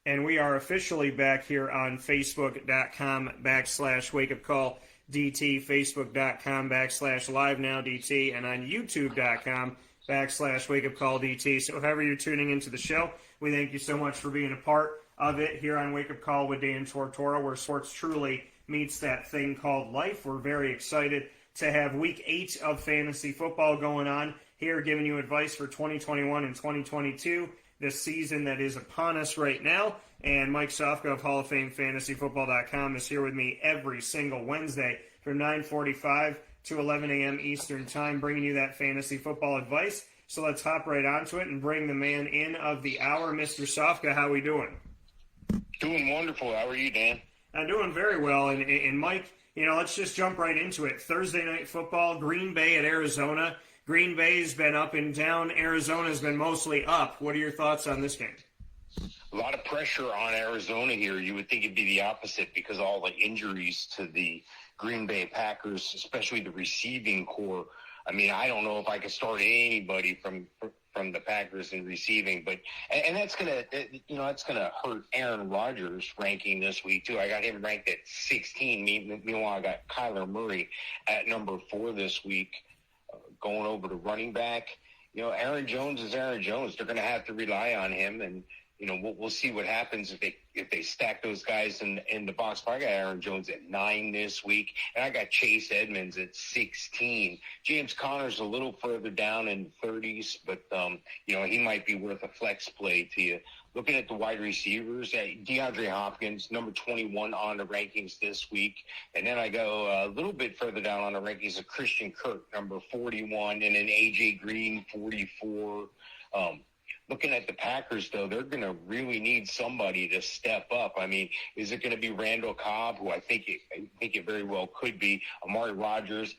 And we are officially back here on Facebook.com/WakeUpCallDT, Facebook.com/LiveNowDT, and on YouTube.com/WakeUpCallDT. So however you're tuning into the show, we thank you so much for being a part of it here on Wake Up Call with Dan Tortora, where sports truly meets that thing called life. We're very excited to have Week 8 of fantasy football going on here, giving you advice for 2021 and 2022, this season that is upon us right now. And Mike Sofka of Hall of Fame FantasyFootball.com is here with me every single Wednesday from 9:45 to 11 a.m. Eastern Time, bringing you that fantasy football advice. So let's hop right onto it and bring the man in of the hour, Mr. Sofka. How we doing? Doing wonderful. How are you, Dan? I'm doing very well. And Mike, let's just jump right into it. Thursday night football, Green Bay at Arizona. Green Bay's been up and down. Arizona's been mostly up. What are your thoughts on this game? A lot of pressure on Arizona here. You would think it'd be the opposite because all the injuries to the Green Bay Packers, especially the receiving core. I mean, I don't know if I could start anybody from the Packers in receiving, but that's gonna hurt Aaron Rodgers' ranking this week too. I got him ranked at 16. Meanwhile, I got Kyler Murray at number 4 this week. Going over to running back, Aaron Jones is Aaron Jones. They're going to have to rely on him, and we'll see what happens if they stack those guys in the box. I got Aaron Jones at 9 this week, and I got Chase Edmonds at 16. James Conner's a little further down in 30s, but he might be worth a flex play to you. Looking at the wide receivers, DeAndre Hopkins, number 21 on the rankings this week. And then I go a little bit further down on the rankings of Christian Kirk, number 41, and then A.J. Green, 44. Looking at the Packers, though, they're going to really need somebody to step up. I mean, is it going to be Randall Cobb, who I think it very well could be, Amari Rodgers,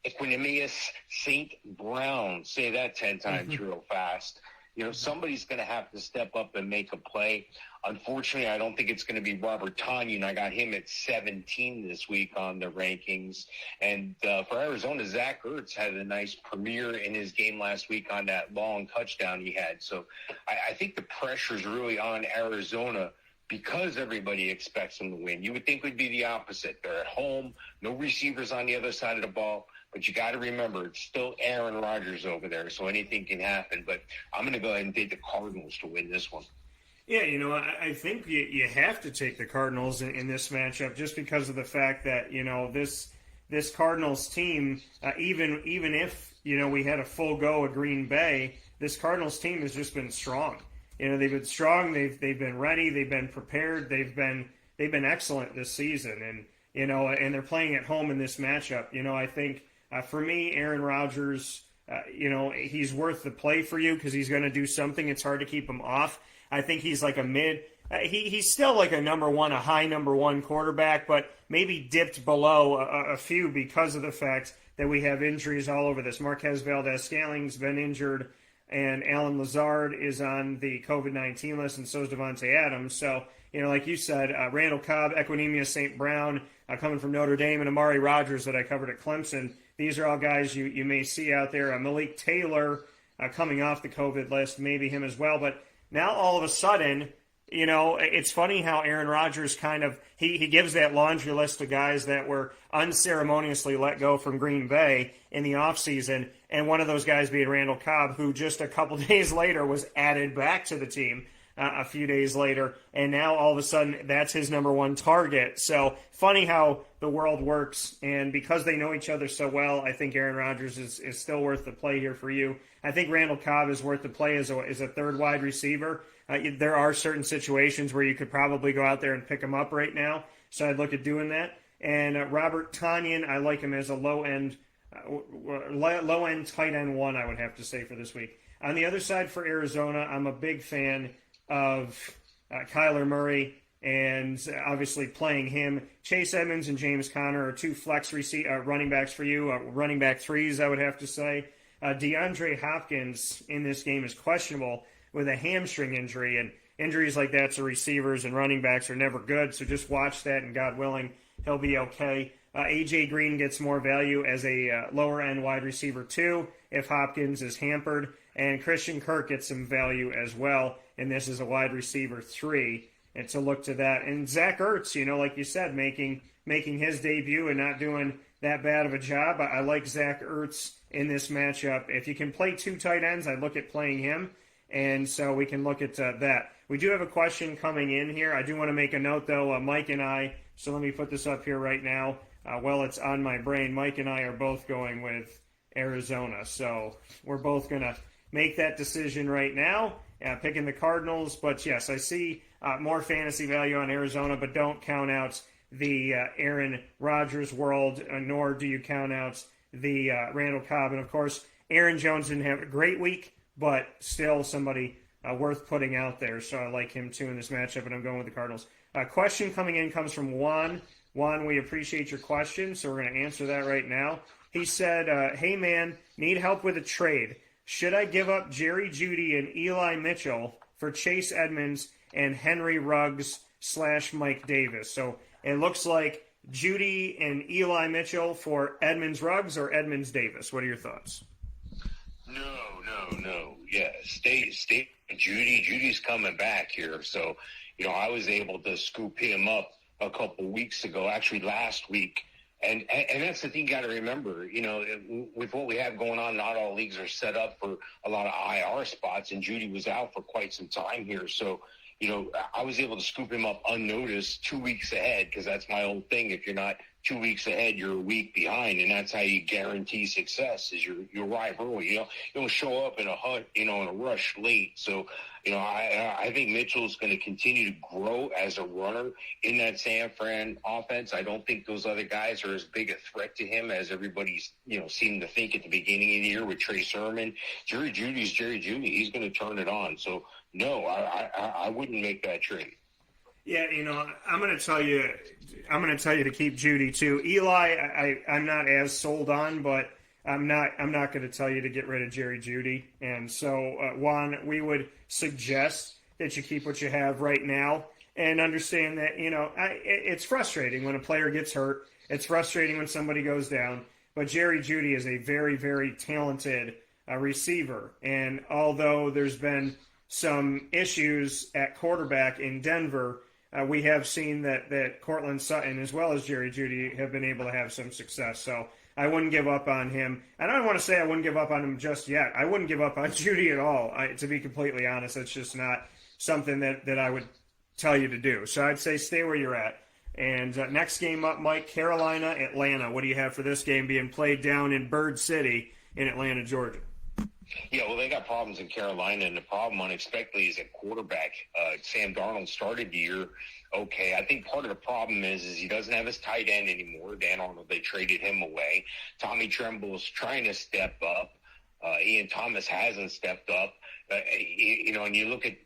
Equanimeous St. Brown, say that 10 times real fast. Somebody's going to have to step up and make a play. Unfortunately, I don't think it's going to be Robert Tonyan. I got him at 17 this week on the rankings. And for Arizona, Zach Ertz had a nice premiere in his game last week on that long touchdown he had. So I think the pressure's really on Arizona because everybody expects them to win. You would think it would be the opposite. They're at home, no receivers on the other side of the ball. But you got to remember, it's still Aaron Rodgers over there, so anything can happen. But I'm going to go ahead and take the Cardinals to win this one. Yeah, I think you have to take the Cardinals in this matchup just because of the fact that, this Cardinals team, even if, we had a full go at Green Bay, this Cardinals team has just been strong. They've been strong, they've been ready, they've been prepared, they've been excellent this season. And, and they're playing at home in this matchup. I think... for me, Aaron Rodgers, he's worth the play for you because he's going to do something. It's hard to keep him off. I think he's like a mid. He's still like a high number one quarterback, but maybe dipped below a few because of the fact that we have injuries all over this. Marquez Valdez-Scantling been injured, and Alan Lazard is on the COVID-19 list, and so is Devontae Adams. So, like you said, Randall Cobb, Equanimeous St. Brown, coming from Notre Dame, and Amari Rodgers that I covered at Clemson. These are all guys you may see out there. Malik Taylor coming off the COVID list, maybe him as well. But now all of a sudden, it's funny how Aaron Rodgers he gives that laundry list of guys that were unceremoniously let go from Green Bay in the offseason, and one of those guys being Randall Cobb, who just a couple days later was added back to the team. A few days later, and now all of a sudden that's his number one target. So funny how the world works, and because they know each other so well, I think Aaron Rodgers is still worth the play here for you. I think Randall Cobb is worth the play as a third wide receiver. There are certain situations where you could probably go out there and pick him up right now, so I'd look at doing that. And Robert Tonyan, I like him as a low-end tight end one, I would have to say, for this week. On the other side for Arizona, I'm a big fan of Kyler Murray, and obviously playing him. Chase Edmonds and James Conner are two flex running backs for you, running back threes, I would have to say. DeAndre Hopkins in this game is questionable with a hamstring injury, and injuries like that to receivers and running backs are never good, so just watch that, and God willing, he'll be okay. A.J. Green gets more value as a lower-end wide receiver, too, if Hopkins is hampered. And Christian Kirk gets some value as well, and this is a wide receiver 3. and to look to that. And Zach Ertz, like you said, making his debut and not doing that bad of a job. I like Zach Ertz in this matchup. If you can play two tight ends, I'd look at playing him. And so we can look at that. We do have a question coming in here. I do want to make a note, though. Mike and I, so let me put this up here right now. It's on my brain. Mike and I are both going with Arizona. So we're both going to make that decision right now, picking the Cardinals. But, yes, I see more fantasy value on Arizona, but don't count out the Aaron Rodgers world, nor do you count out the Randall Cobb. And, of course, Aaron Jones didn't have a great week, but still somebody worth putting out there. So I like him, too, in this matchup, and I'm going with the Cardinals. Question coming in comes from Juan. Juan, we appreciate your question, so we're going to answer that right now. He said, hey, man, need help with a trade. Should I give up Jerry Jeudy and Eli Mitchell for Chase Edmonds and Henry Ruggs / Mike Davis? So it looks like Jeudy and Eli Mitchell for Edmonds Ruggs or Edmonds Davis. What are your thoughts? No. Yeah, stay. Judy's coming back here. So, I was able to scoop him up a couple weeks ago, actually last week. And that's the thing you got to remember, with what we have going on, not all leagues are set up for a lot of IR spots, and Judy was out for quite some time here. So, I was able to scoop him up unnoticed 2 weeks ahead, because that's my old thing. If you're not 2 weeks ahead, you're a week behind, and that's how you guarantee success is you arrive early. You don't show up in a rush late. So, I think Mitchell's going to continue to grow as a runner in that San Fran offense. I don't think those other guys are as big a threat to him as everybody's, seemed to think at the beginning of the year with Trey Sermon. Jerry Judy's Jerry Judy. He's going to turn it on. So, no, I wouldn't make that trade. Yeah, I'm going to tell you to keep Judy too. Eli, I'm not as sold on, but I'm not going to tell you to get rid of Jerry Jeudy. And so, Juan, we would suggest that you keep what you have right now and understand that it's frustrating when a player gets hurt. It's frustrating when somebody goes down. But Jerry Jeudy is a very, very talented receiver, and although there's been some issues at quarterback in Denver, we have seen that Cortland Sutton as well as Jerry Jeudy have been able to have some success. So I wouldn't give up on him. And I don't want to say I wouldn't give up on him just yet. I wouldn't give up on Jeudy at all, to be completely honest. That's just not something that I would tell you to do. So I'd say stay where you're at. And next game up, Mike, Carolina, Atlanta. What do you have for this game being played down in Bird City in Atlanta, Georgia? Yeah, well, they got problems in Carolina, and the problem unexpectedly is at quarterback. Sam Darnold started the year okay. I think part of the problem is he doesn't have his tight end anymore. Dan Arnold, they traded him away. Tommy Tremble's trying to step up. Ian Thomas hasn't stepped up. And you look at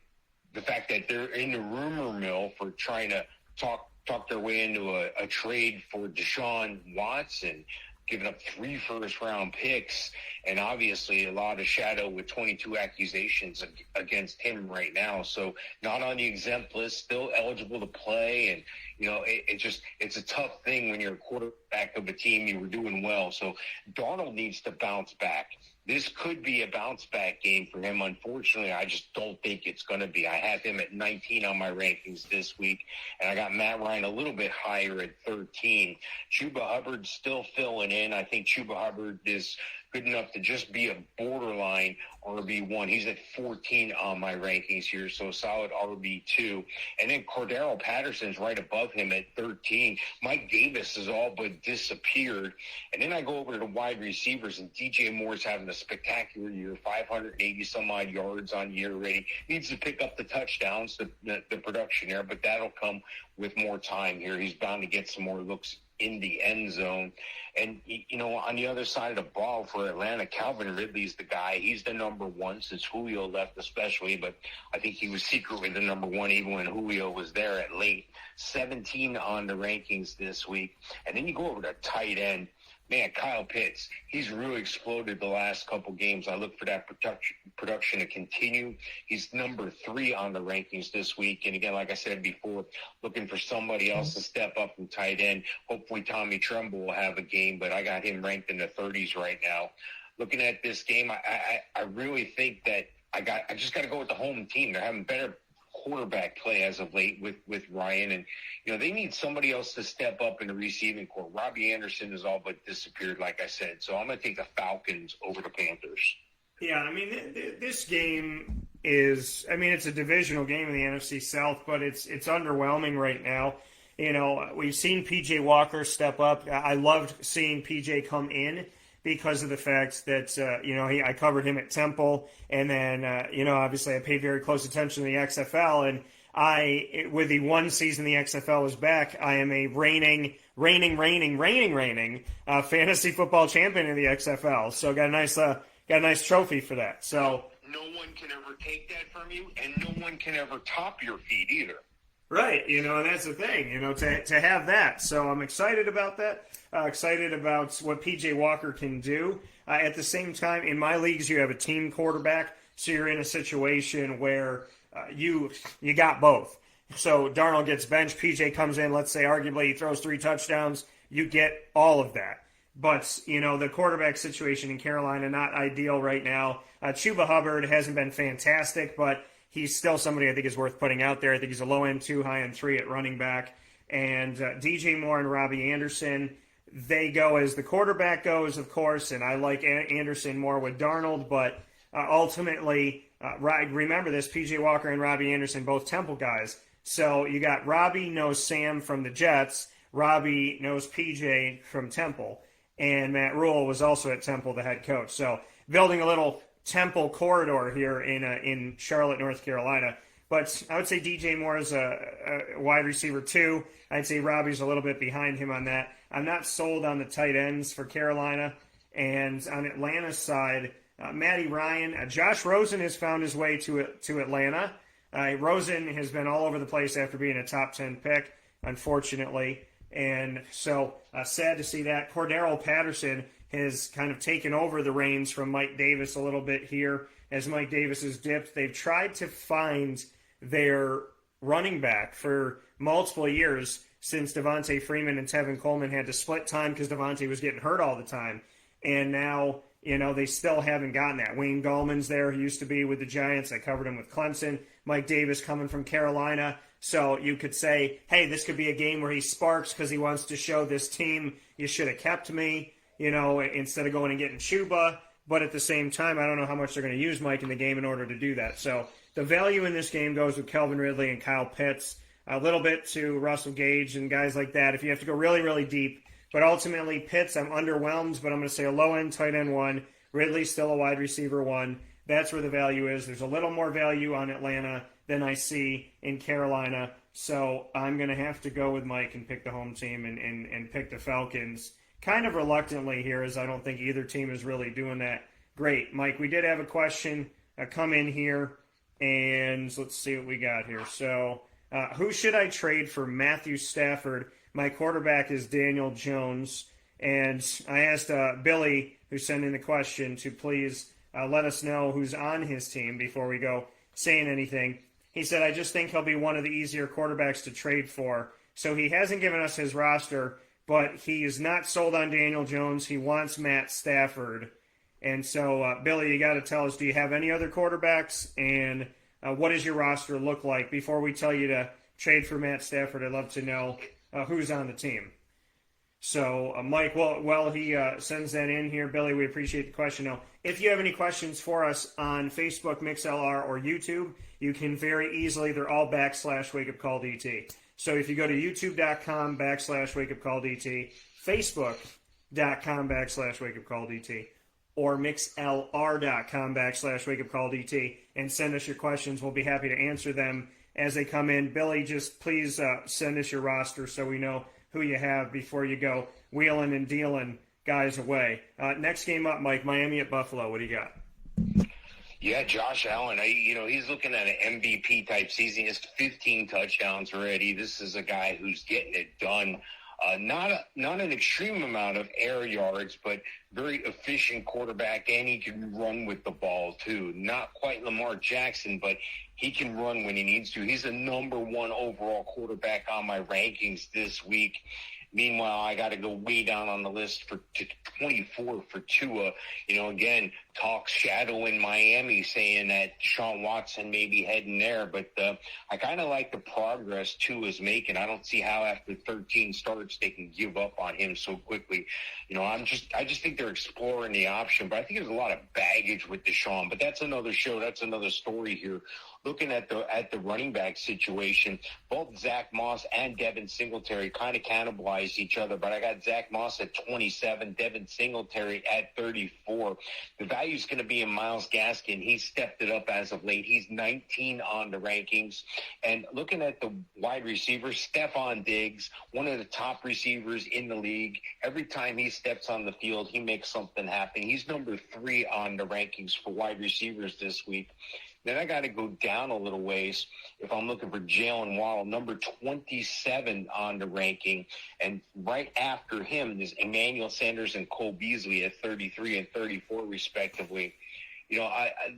the fact that they're in the rumor mill for trying to talk their way into a trade for Deshaun Watson, giving up 3 first-round picks, and obviously a lot of shadow with 22 accusations against him right now. So not on the exempt list, still eligible to play. And, it's a tough thing when you're a quarterback of a team you were doing well. So Darnold needs to bounce back. This could be a bounce-back game for him. Unfortunately, I just don't think it's going to be. I have him at 19 on my rankings this week, and I got Matt Ryan a little bit higher at 13. Chuba Hubbard's still filling in. I think Chuba Hubbard is good enough to just be a borderline RB1. He's at 14 on my rankings here, so solid RB2. And then Cordero Patterson's right above him at 13. Mike Davis has all but disappeared. And then I go over to the wide receivers, and DJ Moore's having a spectacular year, 580-some-odd yards on year already. Needs to pick up the touchdowns, the production there, but that'll come with more time here. He's bound to get some more looks in the end zone. And, on the other side of the ball for Atlanta, Calvin Ridley's the guy. He's the number one since Julio left especially, but I think he was secretly the number one even when Julio was there at late. 17 on the rankings this week. And then you go over to tight end. Man, Kyle Pitts, he's really exploded the last couple games. I look for that production to continue. He's number 3 on the rankings this week. And again, like I said before, looking for somebody else to step up from tight end. Hopefully Tommy Tremble will have a game, but I got him ranked in the 30s right now. Looking at this game, I really think that I just got to go with the home team. They're having better quarterback play as of late with Ryan. And, they need somebody else to step up in the receiving corps. Robbie Anderson has all but disappeared, like I said. So I'm going to take the Falcons over the Panthers. Yeah, I mean, this game is, it's a divisional game in the NFC South, but it's underwhelming right now. We've seen P.J. Walker step up. I loved seeing P.J. come in because of the fact that, I covered him at Temple, and then, obviously I paid very close attention to the XFL, and with the one season the XFL was back, I am a reigning fantasy football champion in the XFL. So got a nice trophy for that. So no one can ever take that from you, and no one can ever top your feat either. Right, and that's the thing, to have that. So I'm excited about that. Excited about what P.J. Walker can do. At the same time, in my leagues, you have a team quarterback, so you're in a situation where you got both. So Darnold gets benched, P.J. comes in, let's say arguably he throws 3 touchdowns, you get all of that. But, the quarterback situation in Carolina, not ideal right now. Chuba Hubbard hasn't been fantastic, but he's still somebody I think is worth putting out there. I think he's a low-end 2, high-end 3 at running back. And DJ Moore and Robbie Anderson, they go as the quarterback goes, of course, and I like Anderson more with Darnold, but ultimately, remember this, P.J. Walker and Robbie Anderson, both Temple guys. So you got Robbie knows Sam from the Jets, Robbie knows P.J. from Temple, and Matt Rule was also at Temple, the head coach. So building a little Temple corridor here in Charlotte, North Carolina. But I would say DJ Moore is a wide receiver 2. I'd say Robbie's a little bit behind him on that. I'm not sold on the tight ends for Carolina. And on Atlanta's side, Matty Ryan, Josh Rosen has found his way to Atlanta. Rosen has been all over the place after being a top 10 pick, unfortunately. And so sad to see that. Cordero Patterson has kind of taken over the reins from Mike Davis a little bit here as Mike Davis has dipped. They've tried to find their running back for multiple years since Devontae Freeman and Tevin Coleman had to split time because Devontae was getting hurt all the time. And now, they still haven't gotten that. Wayne Gallman's there, who used to be with the Giants. I covered him with Clemson. Mike Davis coming from Carolina. So you could say, hey, this could be a game where he sparks because he wants to show this team, you should have kept me, instead of going and getting Chuba. But at the same time, I don't know how much they're going to use Mike in the game in order to do that. So the value in this game goes with Calvin Ridley and Kyle Pitts, a little bit to Russell Gage and guys like that if you have to go really, really deep. But ultimately, Pitts, I'm underwhelmed, but I'm going to say a low-end tight end 1. Ridley's still a wide receiver 1. That's where the value is. There's a little more value on Atlanta than I see in Carolina. So I'm going to have to go with Mike and pick the home team and pick the Falcons. Kind of reluctantly here, as I don't think either team is really doing that great. Mike, we did have a question come in here, and let's see what we got here. So who should I trade for Matthew Stafford? My quarterback is Daniel Jones. And I asked Billy, who sent in the question, to please let us know who's on his team before we go saying anything. He said, I just think he'll be one of the easier quarterbacks to trade for. So he hasn't given us his roster, but he is not sold on Daniel Jones. He wants Matt Stafford. And so, Billy, you got to tell us, do you have any other quarterbacks? And what does your roster look like? Before we tell you to trade for Matt Stafford, I'd love to know who's on the team. So, Mike, well, he sends that in here. Billy, we appreciate the question. Now, if you have any questions for us on Facebook, MixLR, or YouTube, you can very easily, they're all /WakeUpCallDT. So if you go to youtube.com /WakeUpCallDT, Facebook.com /WakeUpCallDT, or mixlr.com /WakeUpCallDT, and send us your questions, we'll be happy to answer them as they come in. Billy, just please send us your roster so we know who you have before you go wheeling and dealing guys away. Next game up, Mike, Miami at Buffalo. What do you got? Yeah, Josh Allen, he's looking at an MVP type season. He has 15 touchdowns already. This is a guy who's getting it done. Not an extreme amount of air yards, but very efficient quarterback, and he can run with the ball too. Not quite Lamar Jackson, but he can run when he needs to. He's the number 1 overall quarterback on my rankings this week. Meanwhile, I got to go way down on the list to 24 for Tua. Again, talk shadow in Miami saying that Sean Watson may be heading there, but I kind of like the progress Tua is making. I don't see how after 13 starts they can give up on him so quickly. I just think they're exploring the option, but I think there's a lot of baggage with Deshaun, but that's another show. That's another story here. Looking at the running back situation, both Zach Moss and Devin Singletary kind of cannibalize each other, but I got Zach Moss at 27, Devin Singletary at 34. The value is going to be in Myles Gaskin. He stepped it up as of late. He's 19 on the rankings. And looking at the wide receivers, Stephon Diggs, one of the top receivers in the league. Every time he steps on the field, he makes something happen. He's number 3 on the rankings for wide receivers this week. Then I got to go down a little ways if I'm looking for Jalen Waddle, number 27 on the ranking. And right after him, there's Emmanuel Sanders and Cole Beasley at 33 and 34, respectively.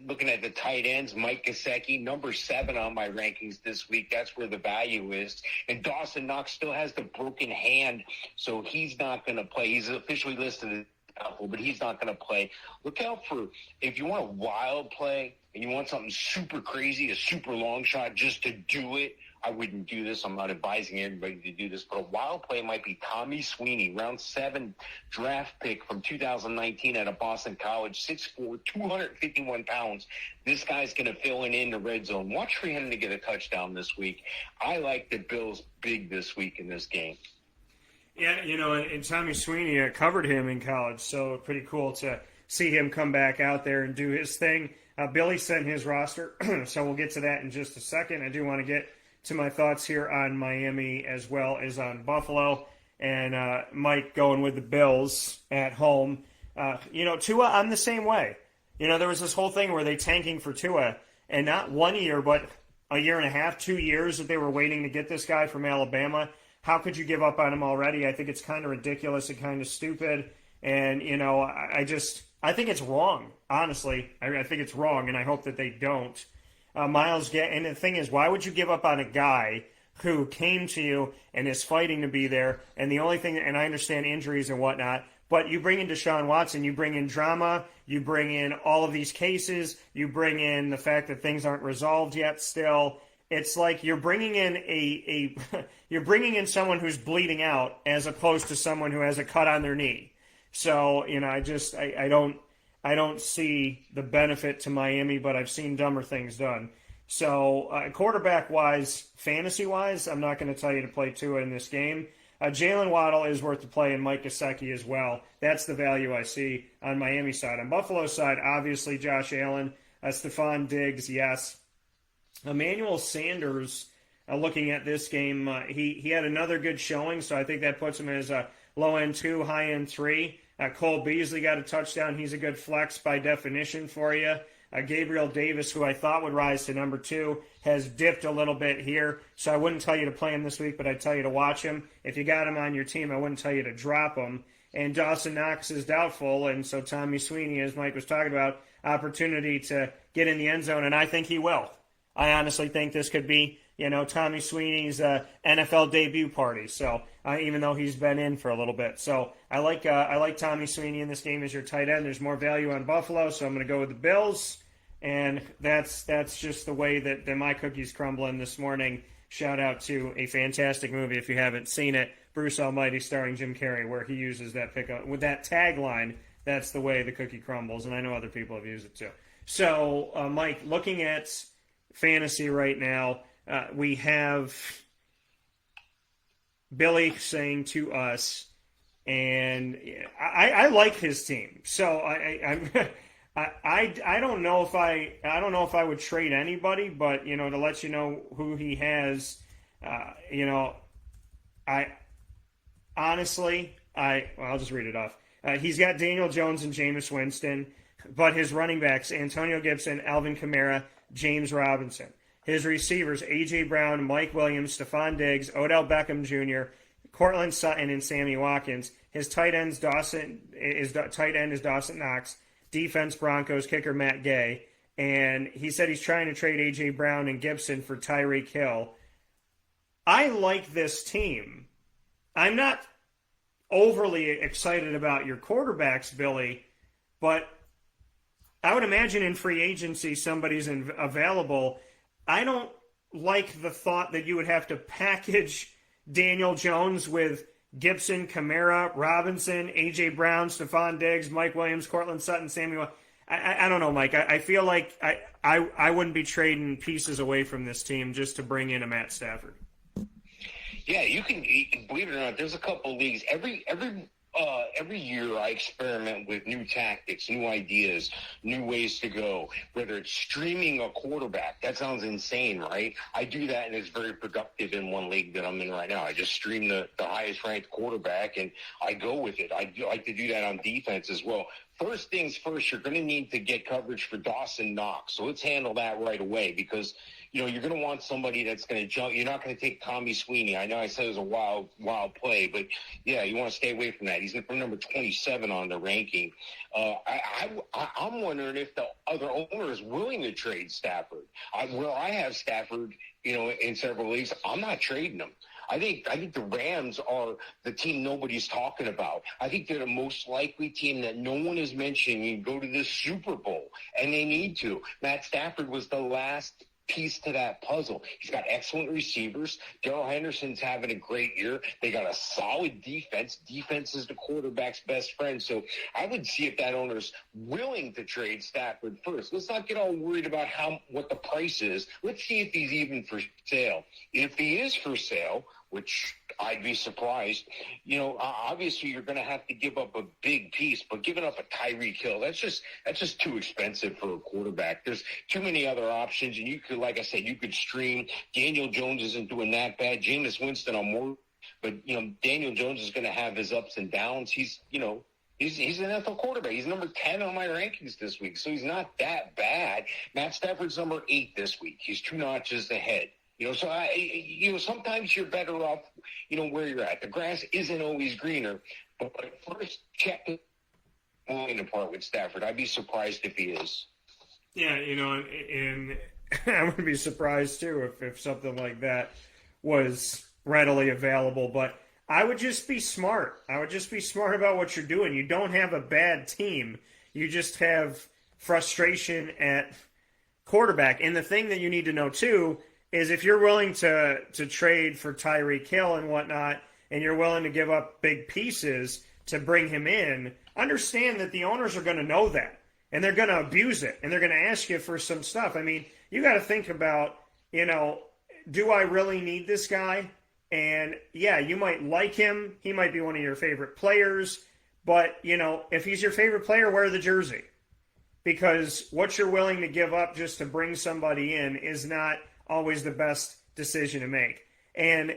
Looking at the tight ends, Mike Gesicki, number 7 on my rankings this week. That's where the value is. And Dawson Knox still has the broken hand, so he's not going to play. He's officially listed as doubtful, but he's not going to play. Look out for, if you want a wild play and you want something super crazy, a super long shot just to do it, I wouldn't do this. I'm not advising everybody to do this, but a wild play might be Tommy Sweeney, round 7 draft pick from 2019 out of Boston College, 6'4", 251 pounds. This guy's going to fill in the red zone. Watch for him to get a touchdown this week. I like the Bills big this week in this game. Yeah, and Tommy Sweeney covered him in college, so pretty cool to see him come back out there and do his thing. Billy sent his roster, so we'll get to that in just a second. I do want to get to my thoughts here on Miami as well as on Buffalo, and Mike going with the Bills at home. Tua, I'm the same way. There was this whole thing where they tanking for Tua, and not 1 year, but a year and a half, 2 years that they were waiting to get this guy from Alabama. How could you give up on him already? I think it's kind of ridiculous and kind of stupid. And, I think it's wrong, honestly. I think it's wrong, and I hope that they don't. And the thing is, why would you give up on a guy who came to you and is fighting to be there? And the only thing, and I understand injuries and whatnot, but you bring in Deshaun Watson, you bring in drama, you bring in all of these cases, you bring in the fact that things aren't resolved yet still. It's like you're bringing in you're bringing in someone who's bleeding out as opposed to someone who has a cut on their knee. So, I don't see the benefit to Miami, but I've seen dumber things done. So, quarterback-wise, fantasy-wise, I'm not going to tell you to play Tua in this game. Jalen Waddle is worth the play, and Mike Gesicki as well. That's the value I see on Miami side. On Buffalo side, obviously Josh Allen, Stephon Diggs, yes. Emmanuel Sanders, looking at this game, he had another good showing, so I think that puts him as a low-end 2, high-end 3. Cole Beasley got a touchdown. He's a good flex by definition for you. Gabriel Davis, who I thought would rise to number 2, has dipped a little bit here, so I wouldn't tell you to play him this week, but I'd tell you to watch him. If you got him on your team, I wouldn't tell you to drop him. And Dawson Knox is doubtful, and so Tommy Sweeney, as Mike was talking about, opportunity to get in the end zone, and I think he will. I honestly think this could be, Tommy Sweeney's NFL debut party. So even though he's been in for a little bit, so I like Tommy Sweeney in this game as your tight end. There's more value on Buffalo, so I'm going to go with the Bills, and that's just the way that my cookies crumbling this morning. Shout out to a fantastic movie if you haven't seen it, Bruce Almighty, starring Jim Carrey, where he uses that pickup with that tagline. That's the way the cookie crumbles, and I know other people have used it too. So, Mike, looking at fantasy right now, we have Billy saying to us, and I like his team. So I don't know if I would trade anybody, but to let you know who he has, I honestly I'll just read it off. He's got Daniel Jones and Jameis Winston, but his running backs Antonio Gibson, Alvin Kamara, James Robinson. His receivers, A.J. Brown, Mike Williams, Stephon Diggs, Odell Beckham Jr., Cortland Sutton, and Sammy Watkins. His tight end is Dawson Knox. Defense, Broncos. Kicker, Matt Gay. And he said he's trying to trade A.J. Brown and Gibson for Tyreek Hill. I like this team. I'm not overly excited about your quarterbacks, Billy, but I would imagine in free agency somebody's available. I don't like the thought that you would have to package Daniel Jones with Gibson, Kamara, Robinson, A.J. Brown, Stephon Diggs, Mike Williams, Cortland Sutton, Samuel. I don't know, Mike. I feel like I wouldn't be trading pieces away from this team just to bring in a Matt Stafford. Yeah, you can, believe it or not, there's a couple leagues. Every year I experiment with new tactics, new ideas, new ways to go, whether it's streaming a quarterback. That sounds insane, right? I do that, and it's very productive in one league that I'm in right now. I just stream the highest ranked quarterback, and I go with it. I like to do that on defense as well. First things first, you're going to need to get coverage for Dawson Knox. So let's handle that right away, because you're going to want somebody that's going to jump. You're not going to take Tommy Sweeney. I know I said it was a wild play, but yeah, you want to stay away from that. He's from number 27 on the ranking. I'm wondering if the other owner is willing to trade Stafford. Where I have Stafford, in several leagues, I'm not trading him. I think the Rams are the team nobody's talking about. I think they're the most likely team that no one is mentioning go to this Super Bowl, and they need to. Matt Stafford was the last piece to that puzzle. He's got excellent receivers. Darrell Henderson's having a great year. They got a solid defense. Defense is the quarterback's best friend. So I would see if that owner's willing to trade Stafford first. Let's not get all worried about what the price is. Let's see if he's even for sale. If he is for sale, which I'd be surprised, obviously you're going to have to give up a big piece, but giving up a Tyreek Hill, that's just too expensive for a quarterback. There's too many other options, and you could, like I said, you could stream. Daniel Jones isn't doing that bad. Jameis Winston, I'm more, but Daniel Jones is going to have his ups and downs. He's an NFL quarterback. He's number 10 on my rankings this week, so he's not that bad. Matt Stafford's number 8 this week. He's 2 notches ahead. So sometimes you're better off, where you're at. The grass isn't always greener, but first check the line apart with Stafford. I'd be surprised if he is. Yeah, and I would be surprised too if something like that was readily available. But I would just be smart. I would just be smart about what you're doing. You don't have a bad team. You just have frustration at quarterback. And the thing that you need to know too is if you're willing to trade for Tyreek Hill and whatnot, and you're willing to give up big pieces to bring him in, understand that the owners are going to know that, and they're going to abuse it, and they're going to ask you for some stuff. I mean, you got to think about, do I really need this guy? And yeah, you might like him. He might be one of your favorite players, but if he's your favorite player, wear the jersey, because what you're willing to give up just to bring somebody in is not always the best decision to make. And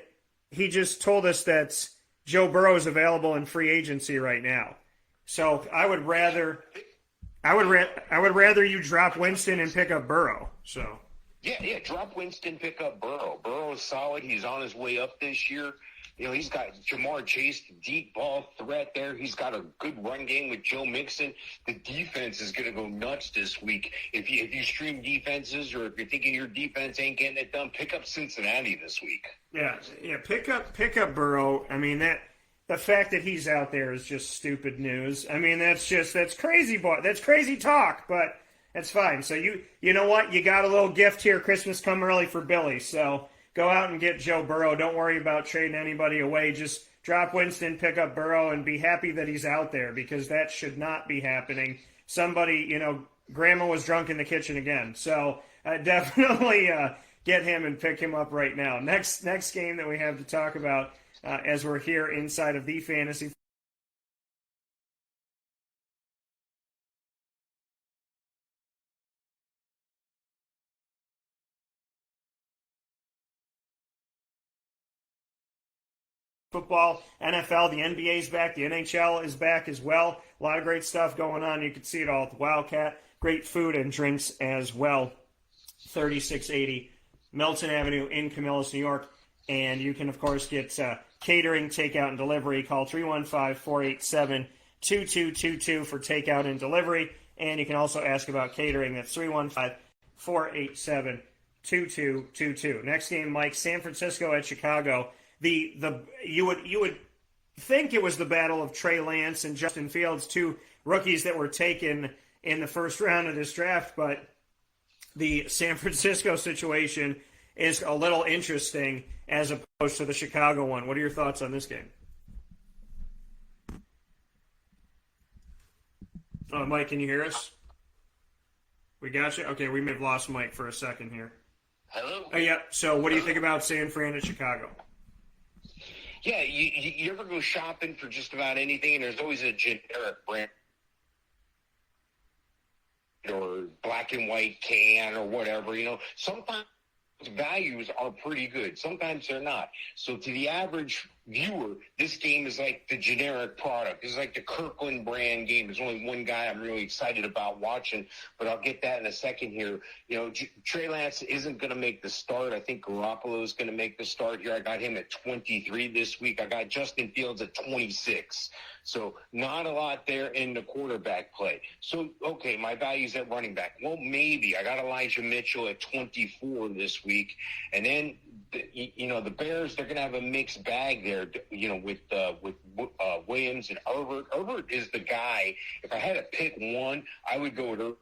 he just told us that Joe Burrow is available in free agency right now. So I would rather you drop Winston and pick up Burrow. So yeah, drop Winston, pick up Burrow. Burrow is solid. He's on his way up this year. He's got Jamar Chase, the deep ball threat there. He's got a good run game with Joe Mixon. The defense is going to go nuts this week. If you stream defenses, or if you're thinking your defense ain't getting it done, pick up Cincinnati this week. Yeah, pick up Burrow. I mean, the fact that he's out there is just stupid news. I mean, that's crazy, boy. That's crazy talk, but that's fine. So you know what? You got a little gift here. Christmas come early for Billy. So go out and get Joe Burrow. Don't worry about trading anybody away. Just drop Winston, pick up Burrow, and be happy that he's out there, because that should not be happening. Somebody, Grandma was drunk in the kitchen again. So definitely get him and pick him up right now. Next game that we have to talk about as we're here inside of the Fantasy football, NFL, the NBA is back, the NHL is back as well. A lot of great stuff going on. You can see it all at the Wildcat. Great food and drinks as well. 3680 Milton Avenue in Camillus, New York. And you can, of course, get catering, takeout, and delivery. Call 315-487-2222 for takeout and delivery. And you can also ask about catering. That's 315-487-2222. Next game, Mike, San Francisco at Chicago. You would think it was the battle of Trey Lance and Justin Fields, 2 rookies that were taken in the first round of this draft, but the San Francisco situation is a little interesting as opposed to the Chicago one. What are your thoughts on this game? Mike, can you hear us? We got you? Okay, we may have lost Mike for a second here. Hello? Yeah, so what do you think about San Fran at Chicago? Yeah, you ever go shopping for just about anything, and there's always a generic brand or black and white can or whatever, sometimes values are pretty good. Sometimes they're not. So to the average viewer, this game is like the generic product. This is like the Kirkland brand game. There's only one guy I'm really excited about watching, but I'll get that in a second here. Trey Lance isn't going to make the start. I think Garoppolo is going to make the start here. I got him at 23 this week. I got Justin Fields at 26. So not a lot there in the quarterback play. So, okay, my value's at running back. Well, maybe. I got Elijah Mitchell at 24 this week. And then, the Bears, they're going to have a mixed bag there, with Williams and Herbert. Herbert is the guy. If I had to pick one, I would go with Herbert.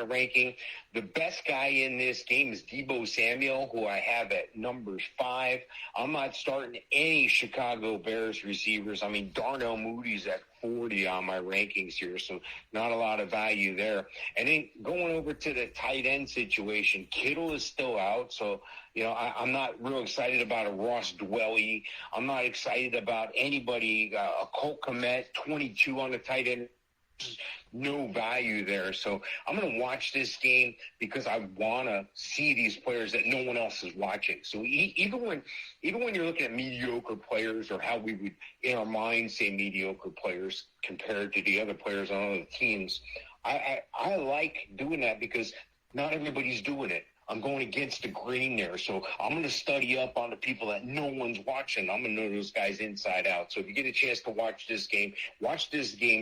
Ranking. The best guy in this game is Deebo Samuel, who I have at number 5. I'm not starting any Chicago Bears receivers. I mean, Darnell Moody's at 40 on my rankings here, so not a lot of value there. And then going over to the tight end situation, Kittle is still out, so I'm not real excited about a Ross Dwelly. I'm not excited about anybody. A Colt Kmet, 22 on the tight end. No value there. So I'm going to watch this game because I want to see these players that no one else is watching. So even when you're looking at mediocre players, or how we would in our minds say mediocre players compared to the other players on other teams, I like doing that because not everybody's doing it. I'm going against the grain there. So I'm going to study up on the people that no one's watching. I'm going to know those guys inside out. So if you get a chance to watch this game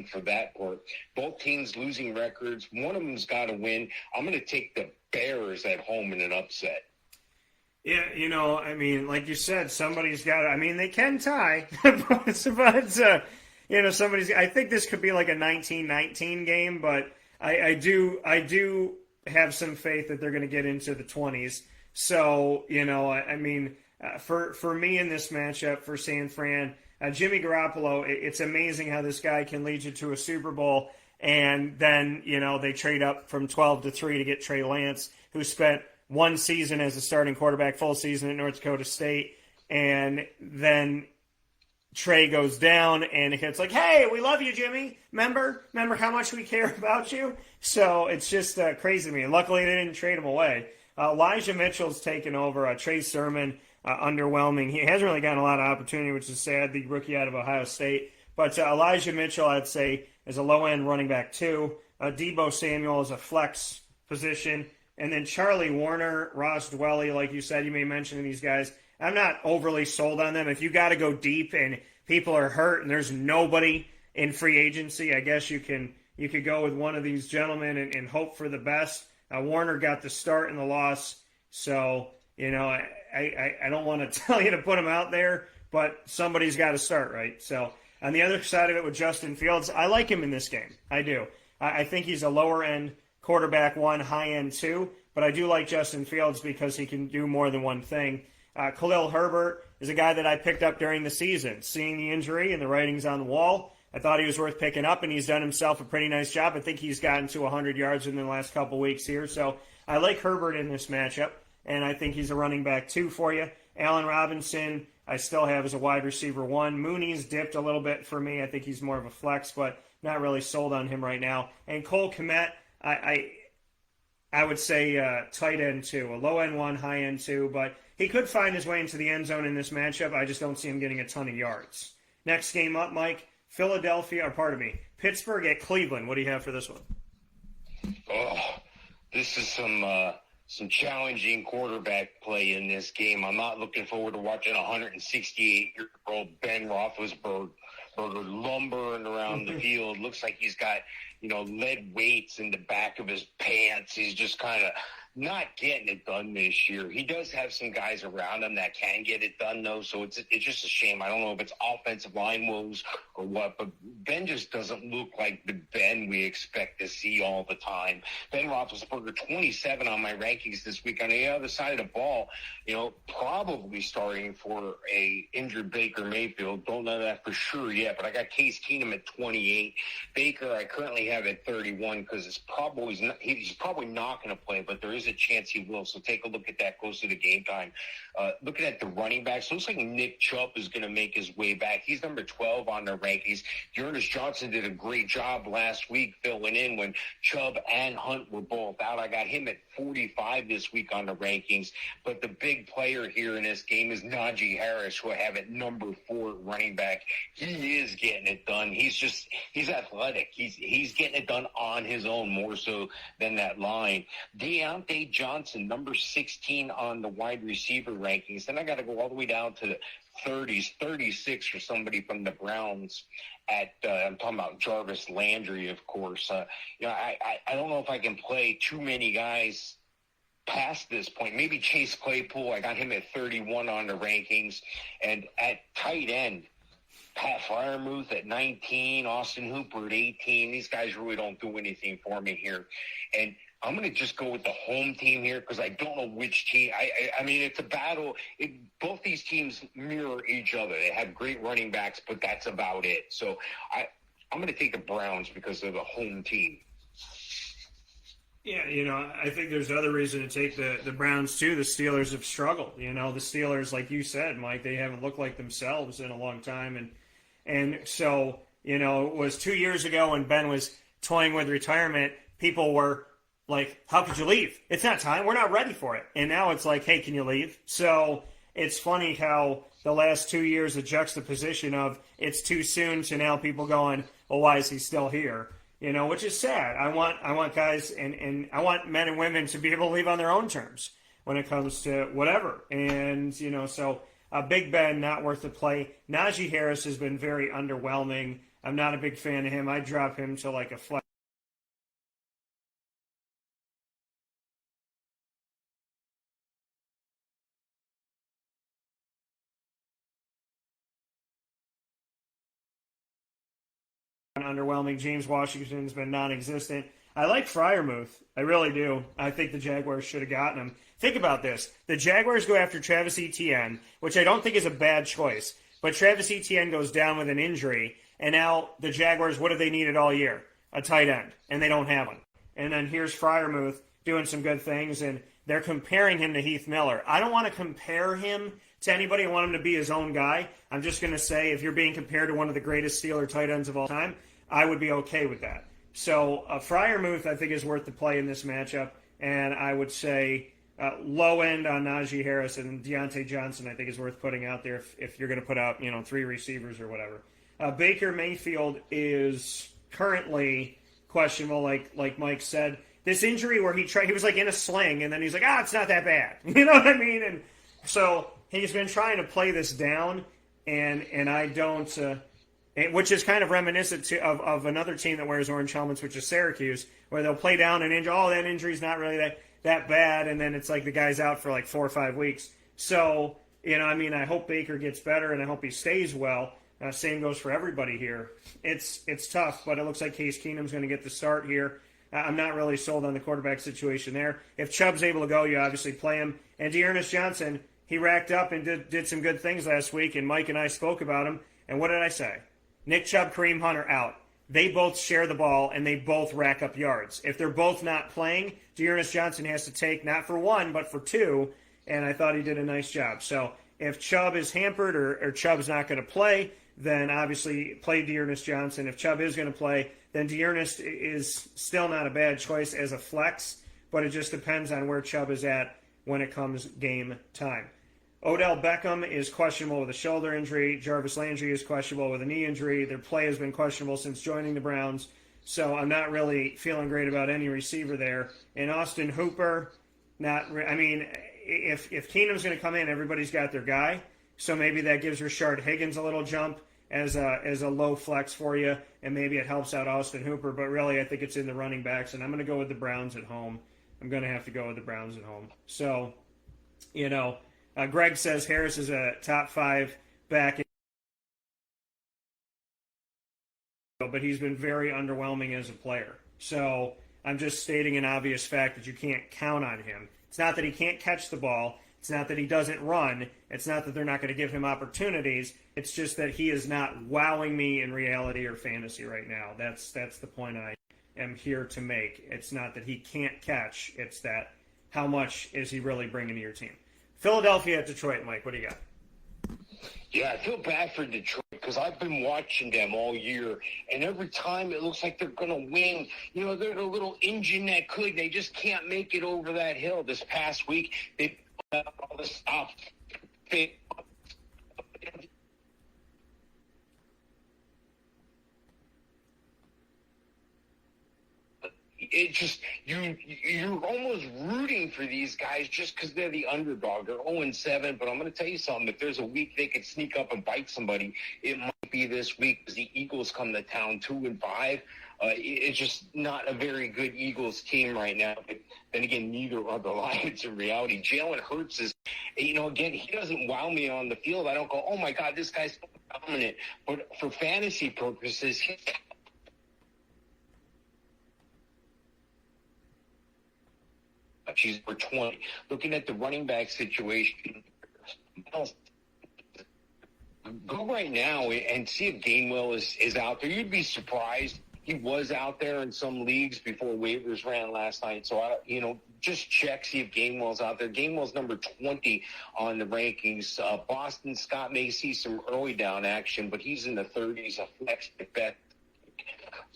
for that part. Both teams losing records. One of them's got to win. I'm going to take the Bears at home in an upset. Yeah, like you said, somebody's got to. I mean, they can tie, but somebody's. I think this could be like a 19-19 game, but I do have some faith that they're going to get into the 20s. So, for me in this matchup for San Fran, Jimmy Garoppolo, it's amazing how this guy can lead you to a Super Bowl, and then, they trade up from 12-3 to get Trey Lance, who spent one season as a starting quarterback, full season at North Dakota State, and then Trey goes down, and it's like, hey, we love you, Jimmy. Remember how much we care about you? So it's just crazy to me. Luckily, they didn't trade him away. Elijah Mitchell's taken over. Trey Sermon, underwhelming. He hasn't really gotten a lot of opportunity, which is sad, the rookie out of Ohio State. But Elijah Mitchell, I'd say, is a low-end running back, too. Deebo Samuel is a flex position. And then Charlie Warner, Ross Dwelly, like you said, you may mention these guys. I'm not overly sold on them. If you got to go deep and people are hurt and there's nobody in free agency, I guess you could go with one of these gentlemen and hope for the best. Warner got the start in the loss, so I don't want to tell you to put him out there, but somebody's got to start, right? So on the other side of it with Justin Fields, I like him in this game. I do. I think he's a lower end quarterback 1, high end 2, but I do like Justin Fields because he can do more than one thing. Khalil Herbert is a guy that I picked up during the season. Seeing the injury and the writings on the wall, I thought he was worth picking up, and he's done himself a pretty nice job. I think he's gotten to 100 yards in the last couple weeks here. So I like Herbert in this matchup, and I think he's a running back 2 for you. Allen Robinson, I still have as a wide receiver 1. Mooney's dipped a little bit for me. I think he's more of a flex, but not really sold on him right now. And Cole Kmet, I would say tight end 2, a low end 1, high end 2, but he could find his way into the end zone in this matchup. I just don't see him getting a ton of yards. Next game up, Mike, Pittsburgh at Cleveland. What do you have for this one? Oh, this is some challenging quarterback play in this game. I'm not looking forward to watching 168-year-old Ben Roethlisberger lumbering around the field. Looks like he's got, lead weights in the back of his pants. He's just kind of not getting it done this year. He does have some guys around him that can get it done, though, so it's just a shame. I don't know if it's offensive line woes or what, but Ben just doesn't look like the Ben we expect to see all the time. Ben Roethlisberger, 27 on my rankings this week. On the other side of the ball, probably starting for a injured Baker Mayfield. Don't know that for sure yet, but I got Case Keenum at 28. Baker I currently have at 31 because he's probably not going to play, but there is a chance he will. So take a look at that close to the game time. Looking at the running backs, looks like Nick Chubb is going to make his way back. He's number 12 on their rankings. Dearness Johnson did a great job last week filling in when Chubb and Hunt were both out. I got him at 45 this week on the rankings. But the big player here in this game is Najee Harris, who I have at number 4 running back. He is getting it done. He's athletic. He's getting it done on his own more so than that line. Deontay Johnson, number 16 on the wide receiver rankings. Then I got to go all the way down to the 30s, 36 for somebody from the Browns I'm talking about Jarvis Landry, of course. I don't know if I can play too many guys past this point. Maybe Chase Claypool. I got him at 31 on the rankings. And at tight end, Pat Freiermuth at 19, Austin Hooper at 18. These guys really don't do anything for me here. And I'm going to just go with the home team here because I don't know which team. I mean, it's a battle. Both these teams mirror each other. They have great running backs, but that's about it. So I'm going to take the Browns because they're the home team. Yeah, I think there's other reason to take the Browns too. The Steelers have struggled. The Steelers, like you said, Mike, they haven't looked like themselves in a long time. And so, it was 2 years ago when Ben was toying with retirement, people were like, how could you leave? It's not time. We're not ready for it. And now it's like, hey, can you leave? So it's funny how the last 2 years, the juxtaposition of it's too soon to now people going, well, why is he still here? Which is sad. I want guys and I want men and women to be able to leave on their own terms when it comes to whatever. And, so Big Ben, not worth the play. Najee Harris has been very underwhelming. I'm not a big fan of him. I drop him to like a flex. Underwhelming. James Washington's been non-existent. I like Freiermuth. I really do. I think the Jaguars should have gotten him. Think about this. The Jaguars go after Travis Etienne, which I don't think is a bad choice. But Travis Etienne goes down with an injury, and now the Jaguars, what have they needed all year? A tight end, and they don't have one. And then here's Freiermuth doing some good things, and they're comparing him to Heath Miller. I don't want to compare him to anybody. I want him to be his own guy. I'm just going to say if you're being compared to one of the greatest Steeler tight ends of all time, I would be okay with that. So Freiermuth, I think, is worth the play in this matchup, and I would say low end on Najee Harris and Deontay Johnson, I think, is worth putting out there if you're going to put out 3 receivers or whatever. Baker Mayfield is currently questionable, like Mike said. This injury where he was like in a sling, and then he's like, it's not that bad. You know what I mean? And so he's been trying to play this down, and I don't. Which is kind of reminiscent of another team that wears orange helmets, which is Syracuse, where they'll play down an injury. Oh, that injury's not really that bad, and then it's like the guy's out for like 4 or 5 weeks. So, I hope Baker gets better, and I hope he stays well. Same goes for everybody here. It's tough, but it looks like Case Keenum's going to get the start here. I'm not really sold on the quarterback situation there. If Chubb's able to go, you obviously play him. And Dearness Johnson, he racked up and did some good things last week, and Mike and I spoke about him. And what did I say? Nick Chubb, Kareem Hunt are out. They both share the ball, and they both rack up yards. If they're both not playing, Dearness Johnson has to take not for 1, but for 2, and I thought he did a nice job. So if Chubb is hampered or Chubb's not going to play, then obviously play Dearness Johnson. If Chubb is going to play, then Dearness is still not a bad choice as a flex, but it just depends on where Chubb is at when it comes game time. Odell Beckham is questionable with a shoulder injury. Jarvis Landry is questionable with a knee injury. Their play has been questionable since joining the Browns, so I'm not really feeling great about any receiver there. And Austin Hooper, if Keenum's going to come in, everybody's got their guy, so maybe that gives Rashard Higgins a little jump as a low flex for you, and maybe it helps out Austin Hooper, but really I think it's in the running backs, and I'm going to go with the Browns at home. I'm going to have to go with the Browns at home. So, Greg says Harris is a top 5 back, but he's been very underwhelming as a player. So I'm just stating an obvious fact that you can't count on him. It's not that he can't catch the ball. It's not that he doesn't run. It's not that they're not going to give him opportunities. It's just that he is not wowing me in reality or fantasy right now. That's the point I am here to make. It's not that he can't catch. It's that how much is he really bringing to your team. Philadelphia at Detroit, Mike. What do you got? Yeah, I feel bad for Detroit because I've been watching them all year, and every time it looks like they're going to win. They're the little engine that could. They just can't make it over that hill. This past week, they put out all this stuff. It just you're almost rooting for these guys just because they're the underdog. They're 0-7, but I'm going to tell you something. If there's a week they could sneak up and bite somebody, it might be this week because the Eagles come to town 2-5. It's just not a very good Eagles team right now. But then again, neither are the Lions in reality. Jalen Hurts is, again, he doesn't wow me on the field. I don't go, oh my God, this guy's dominant. But for fantasy purposes, she's for 20. Looking at the running back situation, go right now and see if Gainwell is out there. You'd be surprised. He was out there in some leagues before waivers ran last night. So, just check, see if Gainwell's out there. Gainwell's number 20 on the rankings. Boston Scott may see some early down action, but he's in the 30s, a flex bet.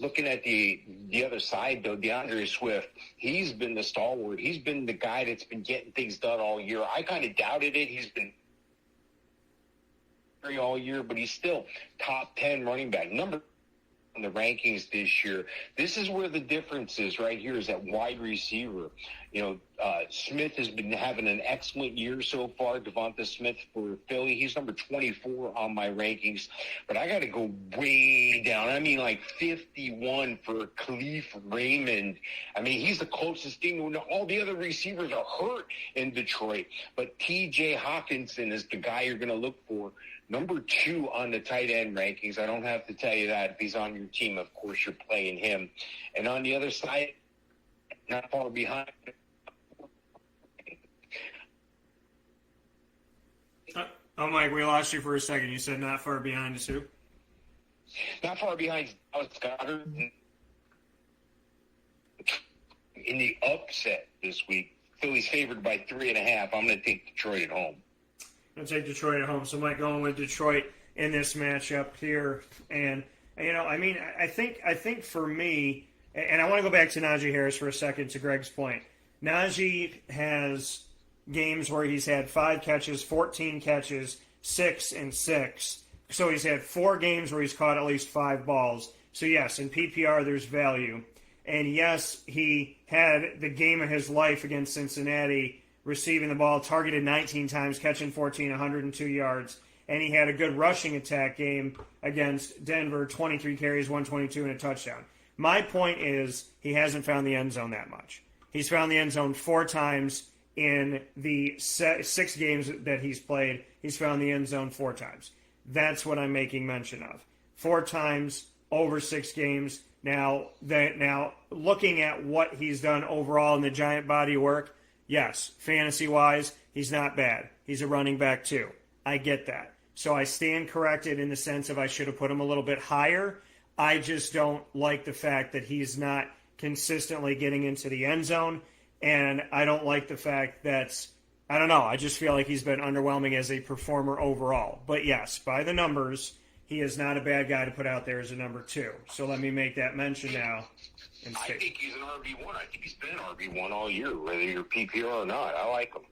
Looking at the other side, though, DeAndre Swift, he's been the stalwart. He's been the guy that's been getting things done all year. I kind of doubted it. He's been all year, but he's still top 10 running back. Number in the rankings this year. This is where the difference is right here is at wide receiver. Smith has been having an excellent year so far. Devonta Smith for Philly. He's number 24 on my rankings. But I got to go way down. I mean, like 51 for Khalif Raymond. I mean, he's the closest thing. All the other receivers are hurt in Detroit. But T.J. Hawkinson is the guy you're going to look for. Number 2 on the tight end rankings. I don't have to tell you that. If he's on your team, of course, you're playing him. And on the other side, not far behind. Oh, Mike, we lost you for a second. You said not far behind us, who? Not far behind Dallas Goedert. In the upset this week, Philly's favored by 3.5. I'm going to take Detroit at home. I'm going to take Detroit at home. So, Mike, going with Detroit in this matchup here. And, I think for me, and I want to go back to Najee Harris for a second, to Greg's point. Najee has games where he's had 5 catches, 14 catches, 6 and 6. So he's had 4 games where he's caught at least 5 balls. So, yes, in PPR there's value. And, yes, he had the game of his life against Cincinnati, receiving the ball, targeted 19 times, catching 14, 102 yards. And he had a good rushing attack game against Denver, 23 carries, 122, and a touchdown. My point is he hasn't found the end zone that much. He's found the end zone 4 times in the 6 games that he's played. He's found the end zone 4 times. That's what I'm making mention of. 4 times over 6 games. Now, looking at what he's done overall in the giant body of work, yes, fantasy-wise, he's not bad. He's a running back, too. I get that. So I stand corrected in the sense of I should have put him a little bit higher. I just don't like the fact that he's not consistently getting into the end zone. And I don't like the fact that, I don't know, I just feel like he's been underwhelming as a performer overall. But yes, by the numbers, he is not a bad guy to put out there as a number 2. So let me make that mention now. I think he's an RB1. I think he's been an RB1 all year, whether you're PPR or not. I like him.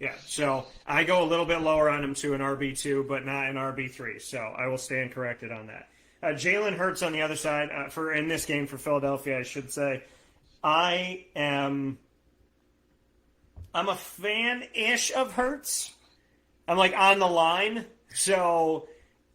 Yeah, so I go a little bit lower on him to an RB2, but not an RB3. So I will stand corrected on that. Jalen Hurts on the other side, in this game for Philadelphia, I should say. I'm a fan-ish of Hurts. I'm like on the line. So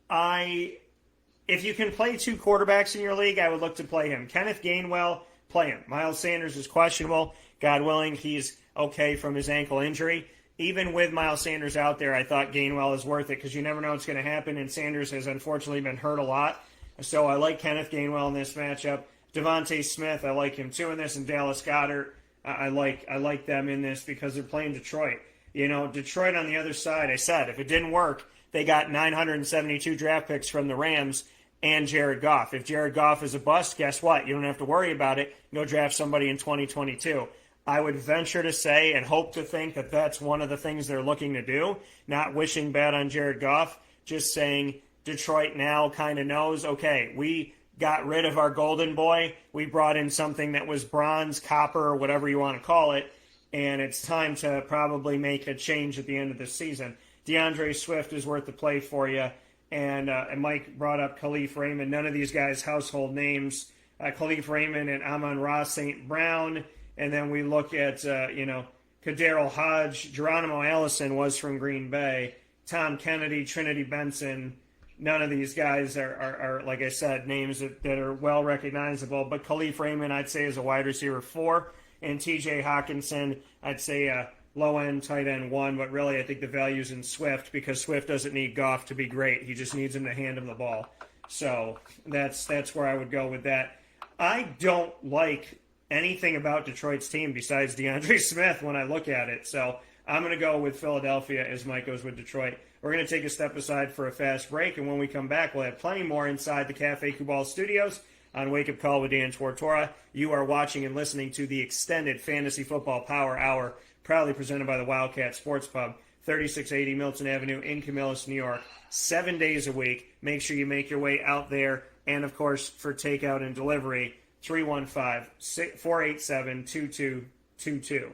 if you can play 2 quarterbacks in your league, I would look to play him. Kenneth Gainwell play him. Miles Sanders is questionable. God willing, he's okay from his ankle injury. Even with Miles Sanders out there, I thought Gainwell is worth it because you never know what's going to happen, and Sanders has unfortunately been hurt a lot. So I like Kenneth Gainwell in this matchup. Devontae Smith, I like him too in this, and Dallas Goedert, I like them in this because they're playing Detroit. Detroit on the other side, I said, if it didn't work, they got 972 draft picks from the Rams and Jared Goff. If Jared Goff is a bust, guess what? You don't have to worry about it. Go draft somebody in 2022. I would venture to say and hope to think that that's one of the things they're looking to do. Not wishing bad on Jared Goff, just saying Detroit now kind of knows, okay, we got rid of our golden boy. We brought in something that was bronze, copper, or whatever you want to call it, and it's time to probably make a change at the end of the season. DeAndre Swift is worth the play for you, and Mike brought up Khalif Raymond. None of these guys household names. Khalif Raymond and Amon-Ra St. Brown. And then we look at, Kaderil Hodge. Geronimo Allison was from Green Bay. Tom Kennedy, Trinity Benson. None of these guys are like I said, names that are well recognizable. But Khalif Raymond, I'd say, is a wide receiver 4. And TJ Hawkinson, I'd say a low-end tight end 1. But really, I think the value's in Swift because Swift doesn't need Goff to be great. He just needs him to hand him the ball. So that's where I would go with that. I don't like anything about Detroit's team besides DeAndre Smith when I look at it. So I'm going to go with Philadelphia as Mike goes with Detroit. We're going to take a step aside for a fast break, and when we come back, we'll have plenty more inside the Cafe Kubal studios on Wake Up Call with Dan Tortora. You are watching and listening to the extended Fantasy Football Power Hour, proudly presented by the Wildcat Sports Pub, 3680 Milton Avenue in Camillus, New York, 7 days a week. Make sure you make your way out there, and of course, for takeout and delivery, 315-487-2222.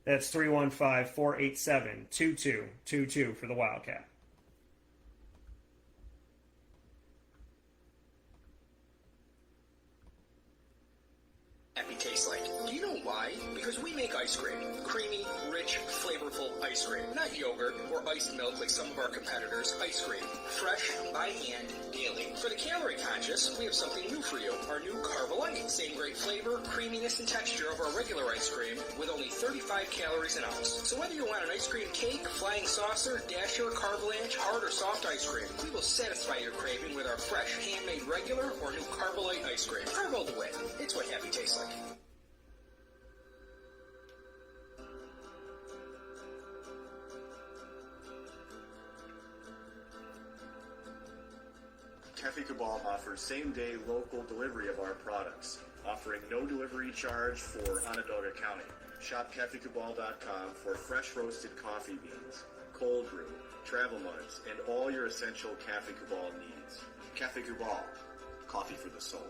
That's 315-487-2222 for the Wildcat. Happy tastes like. Do you know why? Because we make ice cream. Creamy, rich, flavorful ice cream. Not yogurt or iced milk like some of our competitors. Ice cream. Fresh, by hand, daily. For the calorie conscious, we have something new for you. Our new Carbolite. Same great flavor, creaminess, and texture of our regular ice cream with only 35 calories an ounce. So whether you want an ice cream cake, flying saucer, dasher, carvalanche, hard or soft ice cream, we will satisfy your craving with our fresh, handmade regular or new Carbolite ice cream. Carbo the way. It's what happy tastes like. Cafe Cabal offers same-day local delivery of our products, offering no delivery charge for Onondaga County. Shop cafecabal.com for fresh roasted coffee beans, cold brew, travel mugs, and all your essential Cafe Cabal needs. Cafe Cabal, coffee for the soul.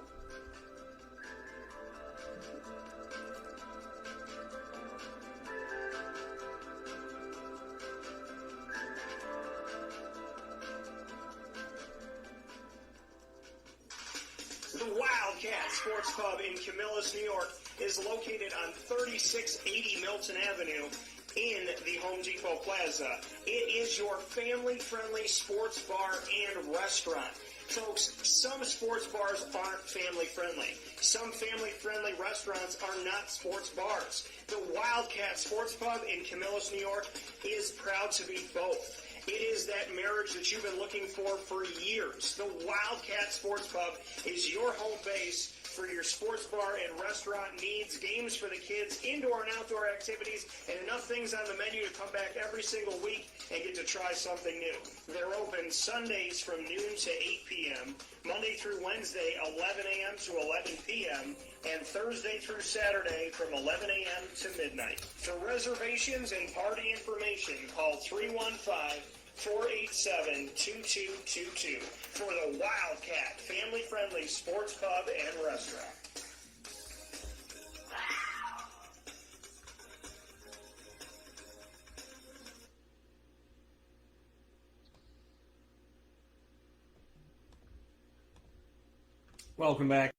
The Wildcat Sports Pub in Camillus, New York is located on 3680 Milton Avenue in the Home Depot Plaza. It is your family-friendly sports bar and restaurant. Folks, some sports bars aren't family-friendly. Some family-friendly restaurants are not sports bars. The Wildcat Sports Pub in Camillus, New York is proud to be both. It is that marriage that you've been looking for years. The Wildcat Sports Pub is your home base for your sports bar and restaurant needs, games for the kids, indoor and outdoor activities, and enough things on the menu to come back every single week and get to try something new. They're open Sundays from noon to 8 p.m., Monday through Wednesday, 11 a.m. to 11 p.m., and Thursday through Saturday from 11 a.m. to midnight. For reservations and party information, call 315-487-2222 for the Wildcat family-friendly sports pub and restaurant. Welcome back.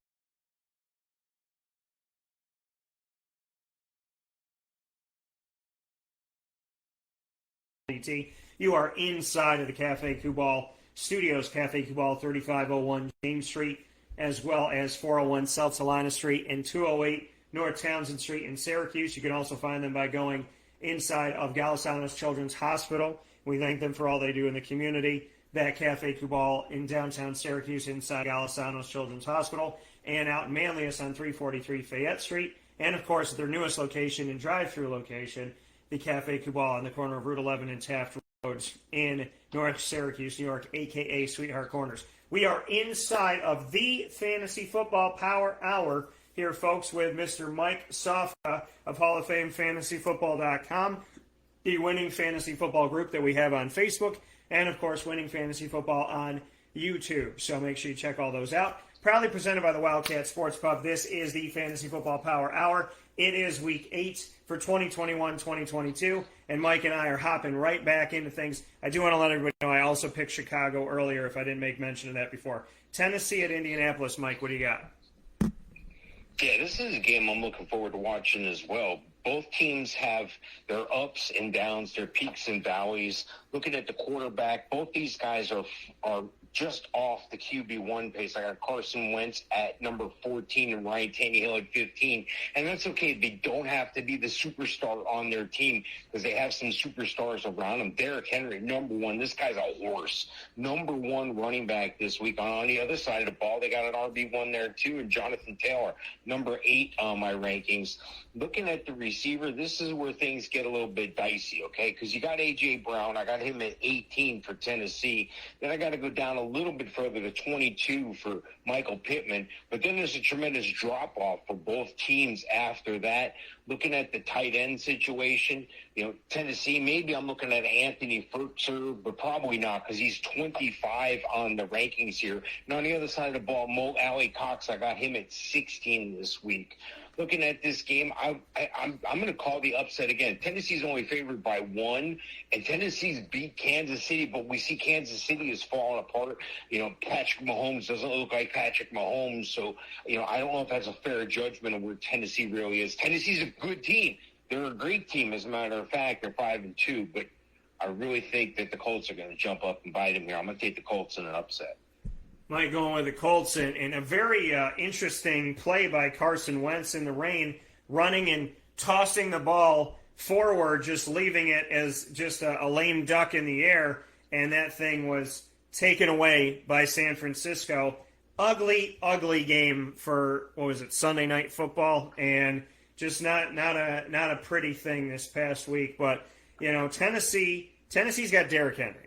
You are inside of the Cafe Kubal Studios, Cafe Kubal, 3501 James Street, as well as 401 South Salina Street and 208 North Townsend Street in Syracuse. You can also find them by going inside of Galisanos Children's Hospital. We thank them for all they do in the community. That Cafe Cubal in downtown Syracuse inside Galisanos Children's Hospital, and out in Manlius on 343 Fayette Street. And, of course, their newest location and drive-through location, the Cafe Cubal on the corner of Route 11 and Taft Roads in North Syracuse, New York, a.k.a. Sweetheart Corners. We are inside of the Fantasy Football Power Hour here, folks, with Mr. Mike Sofka of Hall of Fame FantasyFootball.com, the winning fantasy football group that we have on Facebook, and, of course, Winning Fantasy Football on YouTube. So make sure you check all those out. Proudly presented by the Wildcat Sports Pub, this is the Fantasy Football Power Hour. It is Week 8 for 2021-2022, and Mike and I are hopping right back into things. I do want to let everybody know I also picked Chicago earlier, if I didn't make mention of that before. Tennessee at Indianapolis. Mike, what do you got? Yeah, this is a game I'm looking forward to watching as well. Both teams have their ups and downs, their peaks and valleys. Looking at the quarterback, both these guys are just off the QB1 pace. I got Carson Wentz at number 14 and Ryan Tannehill at 15. And that's okay. They don't have to be the superstar on their team because they have some superstars around them. Derrick Henry, number 1. This guy's a horse. Number 1 running back this week. On the other side of the ball, they got an RB1 there too, and Jonathan Taylor, number 8 on my rankings. Looking at the receiver, this is where things get a little bit dicey, okay? Because you got A.J. Brown. I got him at 18 for Tennessee. Then I got to go down a little bit further to 22 for Michael Pittman. But then there's a tremendous drop-off for both teams after that. Looking at the tight end situation, Tennessee, maybe I'm looking at Anthony Furtzer, but probably not because he's 25 on the rankings here. And on the other side of the ball, Mo Alley Cox, I got him at 16 this week. Looking at this game, I'm going to call the upset again. Tennessee's only favored by 1, and Tennessee's beat Kansas City, but we see Kansas City is falling apart. Patrick Mahomes doesn't look like Patrick Mahomes, so, I don't know if that's a fair judgment of where Tennessee really is. Tennessee's a good team. They're a great team, as a matter of fact. They're 5-2, but I really think that the Colts are going to jump up and bite them here. I'm going to take the Colts in an upset. Mike going with the Colts, and a very interesting play by Carson Wentz in the rain, running and tossing the ball forward, just leaving it as just a lame duck in the air, and that thing was taken away by San Francisco. Ugly, ugly game for, Sunday Night Football, and just not a pretty thing this past week. But, Tennessee's got Derrick Henry.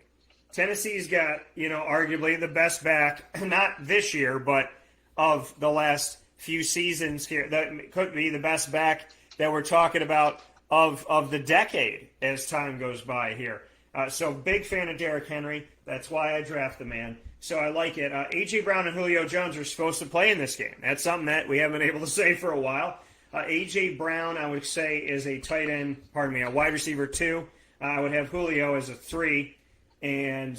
Tennessee's got, arguably the best back, not this year, but of the last few seasons here. That could be the best back that we're talking about of the decade as time goes by here. So big fan of Derrick Henry. That's why I draft the man. So I like it. A.J. Brown and Julio Jones are supposed to play in this game. That's something that we haven't been able to say for a while. A.J. Brown, I would say, is a a wide receiver 2. I would have Julio as a 3. And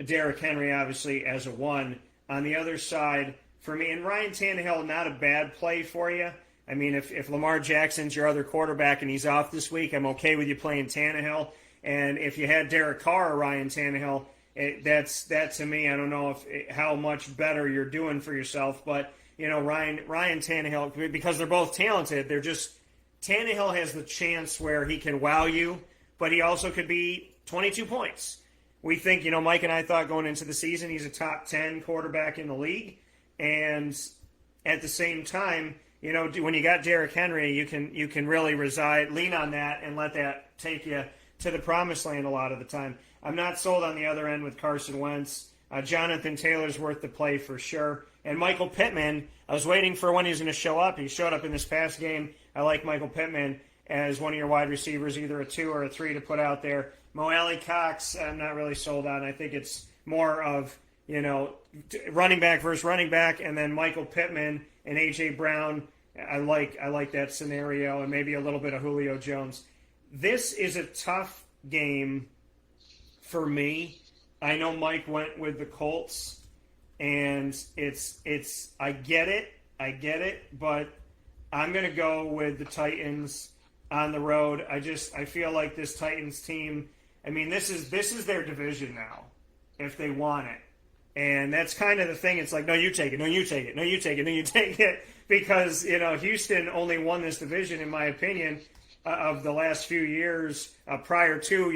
Derrick Henry, obviously, as a 1. On the other side, for me, and Ryan Tannehill, not a bad play for you. I mean, if Lamar Jackson's your other quarterback and he's off this week, I'm okay with you playing Tannehill. And if you had Derek Carr or Ryan Tannehill, that to me, I don't know how much better you're doing for yourself. But, Ryan Tannehill, because they're both talented, Tannehill has the chance where he can wow you, but he also could be 22 points. We think, Mike and I thought going into the season he's a top 10 quarterback in the league. And at the same time, when you got Derrick Henry, you can really lean on that and let that take you to the promised land a lot of the time. I'm not sold on the other end with Carson Wentz. Jonathan Taylor's worth the play for sure. And Michael Pittman, I was waiting for when he was going to show up. He showed up in this past game. I like Michael Pittman as one of your wide receivers, either a 2 or a 3 to put out there. Mo Alley Cox, I'm not really sold on. I think it's more of, running back versus running back, and then Michael Pittman and A.J. Brown. I like that scenario, and maybe a little bit of Julio Jones. This is a tough game for me. I know Mike went with the Colts, and I get it, but I'm going to go with the Titans on the road. I feel like this Titans team, I mean, this is their division now, if they want it. And that's kind of the thing. It's like, no, you take it, no, you take it, no, you take it, no, you take it, because Houston only won this division, in my opinion, of the last few years prior to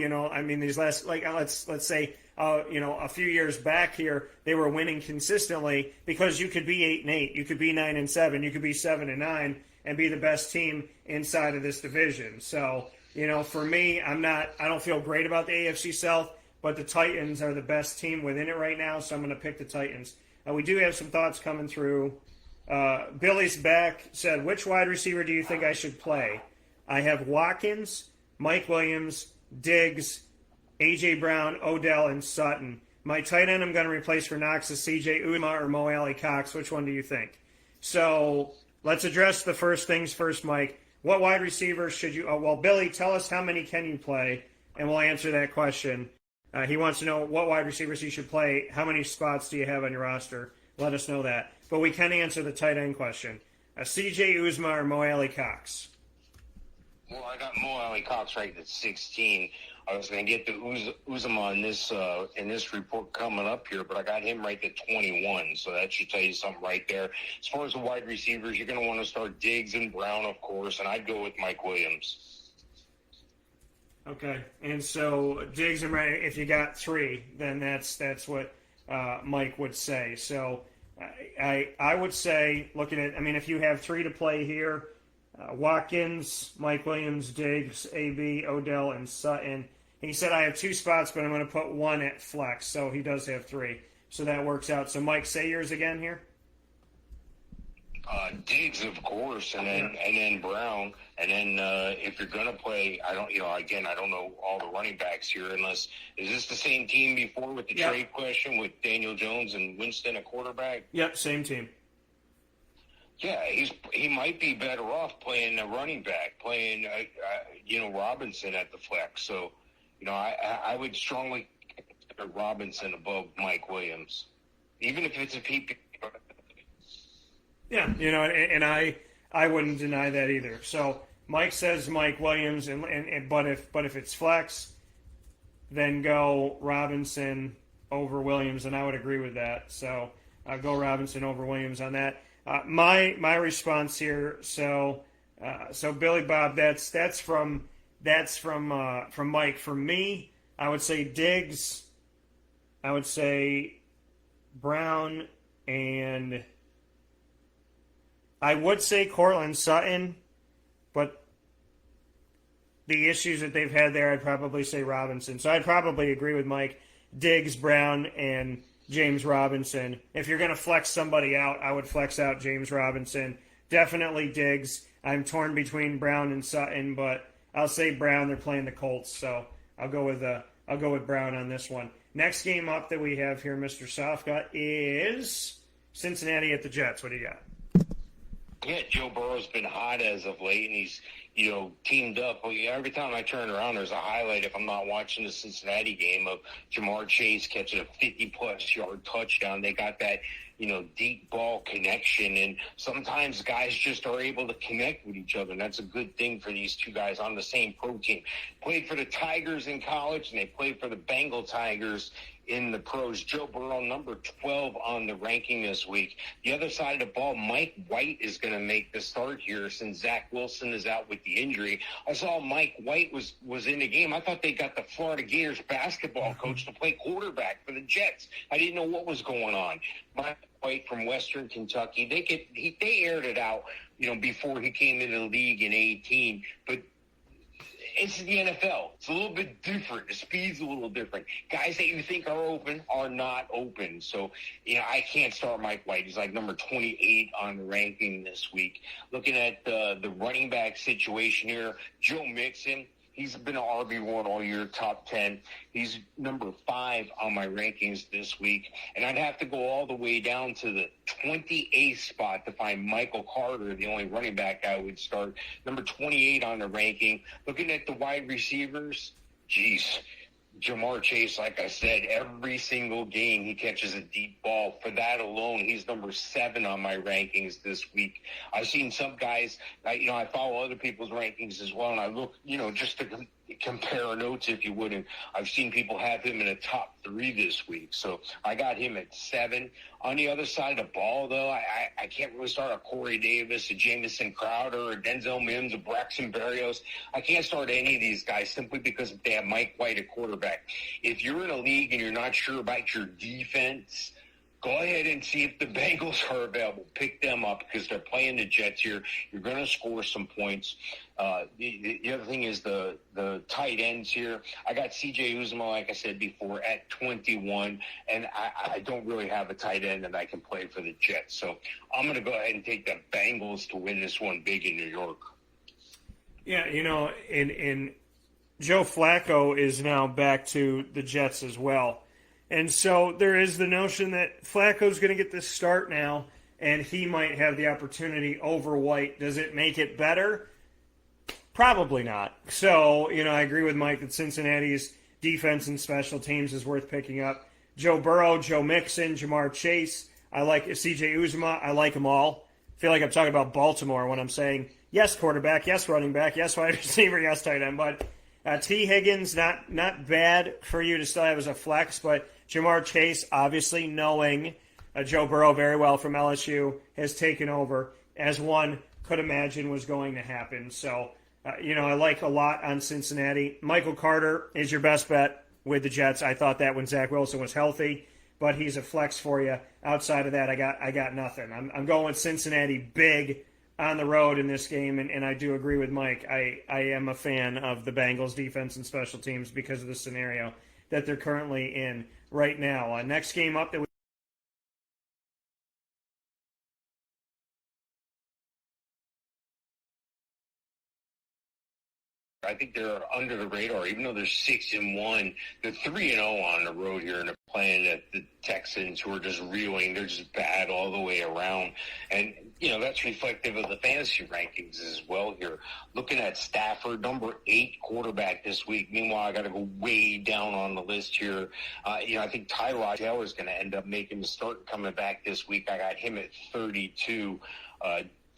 these last let's say a few years back here they were winning consistently because you could be 8-8, you could be 9-7, you could be 7-9 and be the best team inside of this division. So for me, I don't feel great about the AFC South. But the Titans are the best team within it right now, so I'm going to pick the Titans. We do have some thoughts coming through. Billy's back said, which wide receiver do you think I should play? I have Watkins, Mike Williams, Diggs, A.J. Brown, Odell, and Sutton. My tight end I'm going to replace for Knox is C.J. Uzomah or Mo Alley Cox. Which one do you think? So let's address the first things first, Mike. What wide receiver should you – Billy, tell us how many can you play, and we'll answer that question. He wants to know what wide receivers he should play. How many spots do you have on your roster? Let us know that. But we can answer the tight end question. C.J. Uzomah or Mo Alley Cox? Well, I got Mo Alley Cox right at 16. I was going to get the Uzomah in this report coming up here, but I got him right at 21. So that should tell you something right there. As far as the wide receivers, you're going to want to start Diggs and Brown, of course, and I'd go with Mike Williams. Okay, and so Diggs and Brown, if you got three, then that's what Mike would say. So I would say, looking at, if you have three to play here, Watkins, Mike Williams, Diggs, AB, Odell, and Sutton. He said I have two spots, but I'm going to put one at flex, so he does have three. So that works out. So Mike, say yours again here. Diggs, of course, and then Brown, and then if you're gonna play, I don't know all the running backs here. Unless is this the same team before with the trade question with Daniel Jones and Winston at quarterback? Yep, same team. Yeah, he might be better off playing a running back, playing Robinson at the flex. So, I would strongly consider Robinson above Mike Williams, even if it's a PPR. Yeah, and I wouldn't deny that either. So Mike says Mike Williams, but if it's flex, then go Robinson over Williams, and I would agree with that. So I'll go Robinson over Williams on that. My response here. So Billy Bob, that's from Mike. For me, I would say Diggs. I would say Brown, and I would say Cortland Sutton, but the issues that they've had there, I'd probably say Robinson. So I'd probably agree with Mike. Diggs, Brown, and James Robinson. If you're going to flex somebody out, I would flex out James Robinson. Definitely Diggs. I'm torn between Brown and Sutton, but I'll say Brown. They're playing the Colts, so I'll go with Brown on this one. Next game up that we have here, Mr. Sofka, is Cincinnati at the Jets. What do you got? Yeah, Joe Burrow's been hot as of late, and he's, teamed up. Every time I turn around, there's a highlight, if I'm not watching the Cincinnati game, of Jamar Chase catching a 50-plus yard touchdown. They got that, deep ball connection, and sometimes guys just are able to connect with each other, and that's a good thing for these two guys on the same pro team. Played for the Tigers in college, and they played for the Bengal Tigers in the pros. Joe Burrow, number 12 on the ranking this week. The other side of the ball, Mike White is going to make the start here since Zach Wilson is out with the injury. I saw Mike White was in the game. I thought they got the Florida Gators basketball coach to play quarterback for the Jets. I didn't know what was going on. Mike White from Western Kentucky, they aired it out, before he came into the league in 2018, but it's the NFL. It's a little bit different. The speed's a little different. Guys that you think are open are not open. So, I can't start Mike White. He's like number 28 on the ranking this week. Looking at the running back situation here, Joe Mixon, he's been an RB1 all year, top 10. He's number 5 on my rankings this week. And I'd have to go all the way down to the 28th spot to find Michael Carter, the only running back I would start. Number 28 on the ranking. Looking at the wide receivers, Jamar Chase, like I said, every single game he catches a deep ball. For that alone, he's number 7 on my rankings this week. I've seen some guys, I follow other people's rankings as well, and I look, just to compare notes, if you would. And I've seen people have him in the top 3 this week. So I got him at 7. On the other side of the ball, though, I can't really start a Corey Davis, a Jamison Crowder, a Denzel Mims, a Braxton Berrios. I can't start any of these guys simply because they have Mike White at quarterback. If you're in a league and you're not sure about your defense, go ahead and see if the Bengals are available. Pick them up because they're playing the Jets here. You're going to score some points. The other thing is the tight ends here. I got C.J. Uzomah, like I said before, at 21, and I don't really have a tight end that I can play for the Jets. So I'm going to go ahead and take the Bengals to win this one big in New York. Yeah, in Joe Flacco is now back to the Jets as well. And so there is the notion that Flacco's going to get this start now, and he might have the opportunity over White. Does it make it better? Probably not. So, I agree with Mike that Cincinnati's defense and special teams is worth picking up. Joe Burrow, Joe Mixon, Jamar Chase. I like C.J. Uzomah. I like them all. I feel like I'm talking about Baltimore when I'm saying, yes, quarterback, yes, running back, yes, wide receiver, yes, tight end. But T. Higgins, not bad for you to still have as a flex, but Jamar Chase, obviously knowing Joe Burrow very well from LSU, has taken over, as one could imagine was going to happen. So, I like a lot on Cincinnati. Michael Carter is your best bet with the Jets. I thought that when Zach Wilson was healthy, but he's a flex for you. Outside of that, I got nothing. I'm going with Cincinnati big on the road in this game, and I do agree with Mike. I am a fan of the Bengals defense and special teams because of the scenario that they're currently in right now. Next game up that we I think they're under the radar, even though they're 6-1. They're 3-0 on the road here, and they're playing at the Texans, who are just reeling. They're just bad all the way around, and that's reflective of the fantasy rankings as well here. Looking at Stafford, number 8 quarterback this week. Meanwhile, I got to go way down on the list here. I think Tyrod Taylor is going to end up making the start coming back this week. I got him at 32.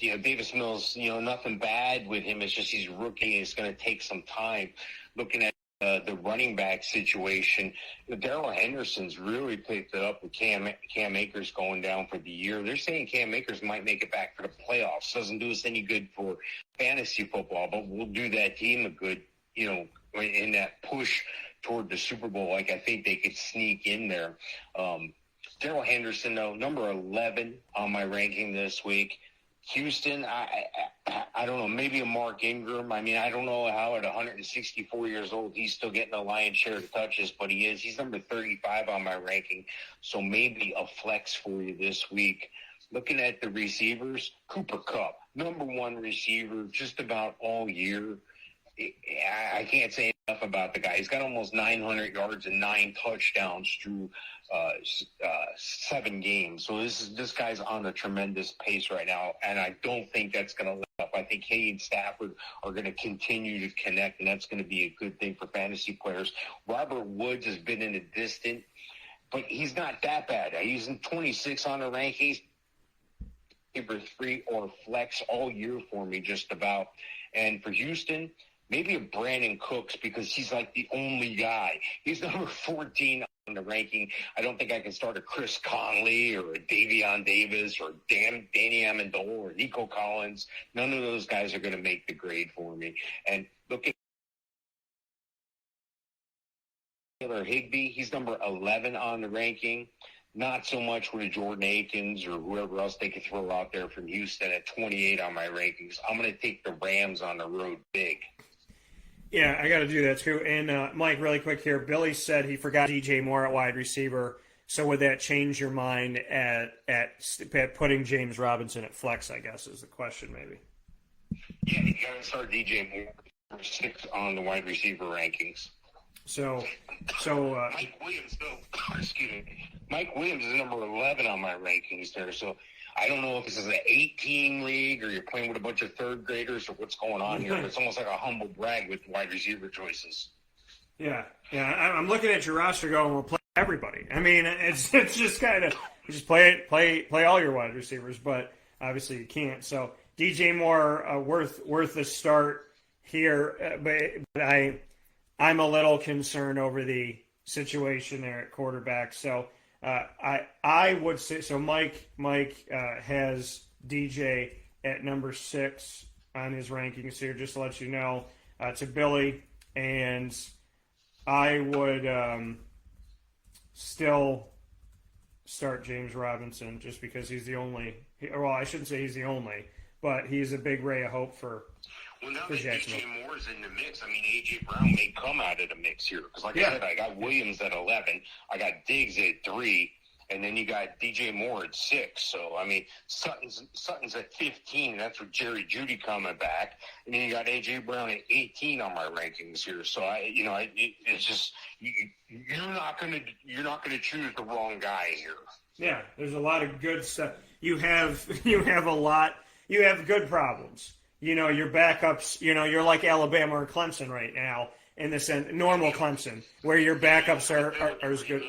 Davis Mills, nothing bad with him. It's just he's rookie. It's going to take some time. Looking at the running back situation, Darrell Henderson's really picked it up with Cam Akers going down for the year. They're saying Cam Akers might make it back for the playoffs. Doesn't do us any good for fantasy football, but we'll do that team a good, in that push toward the Super Bowl. Like, I think they could sneak in there. Darrell Henderson, though, number 11 on my ranking this week. Houston, I don't know, maybe a Mark Ingram. I mean, I don't know how at 164 years old he's still getting the lion's share of touches, but he is. He's number 35 on my ranking, so maybe a flex for you this week. Looking at the receivers, Cooper Kupp, number 1 receiver just about all year. I can't say enough about the guy. He's got almost 900 yards and 9 touchdowns through 7 games. So this guy's on a tremendous pace right now, and I don't think that's going to let up. I think he and Stafford are going to continue to connect, and that's going to be a good thing for fantasy players. Robert Woods has been in the distant, but he's not that bad. He's in 26 on the rankings. Number 3 or flex all year for me, just about. And for Houston, maybe a Brandon Cooks, because he's like the only guy. He's number 14 on the ranking. I don't think I can start a Chris Conley or a Davion Davis or Danny Amendola or Nico Collins. None of those guys are going to make the grade for me. And look at Taylor Higbee. He's number 11 on the ranking. Not so much with Jordan Akins or whoever else they could throw out there from Houston at 28 on my rankings. I'm going to take the Rams on the road big. Yeah, I got to do that too. And Mike, really quick here, Billy said he forgot DJ Moore at wide receiver. So would that change your mind at putting James Robinson at flex, I guess, is the question maybe. Yeah, you got to start DJ Moore 6 on the wide receiver rankings. So Mike Williams, excuse me. Mike Williams is number 11 on my rankings there. So I don't know if this is an 8-team league or you're playing with a bunch of third graders or what's going on here. But it's almost like a humble brag with wide receiver choices. Yeah. I'm looking at your roster going, we'll play everybody. I mean, it's just kind of just play all your wide receivers, but obviously you can't. So DJ Moore worth the start here, but I'm a little concerned over the situation there at quarterback. So I would say so. Mike has DJ at number 6 on his rankings here, just to let you know. To Billy, and I would still start James Robinson just because he's the only. Well, I shouldn't say he's the only, but he's a big ray of hope for. Well, now for that Jacksonville. DJ Moore's in the mix, I mean, A.J. Brown may come out of the mix here. Because, like I said, I got Williams at 11. I got Diggs at 3. And then you got DJ Moore at 6. So, I mean, Sutton's at 15. And that's with Jerry Jeudy coming back. And then you got A.J. Brown at 18 on my rankings here. So, it's just you're not gonna choose the wrong guy here. Yeah, there's a lot of good stuff. You have a lot. You have good problems. Your backups, you're like Alabama or Clemson right now in the sense, normal Clemson, where your backups are as good.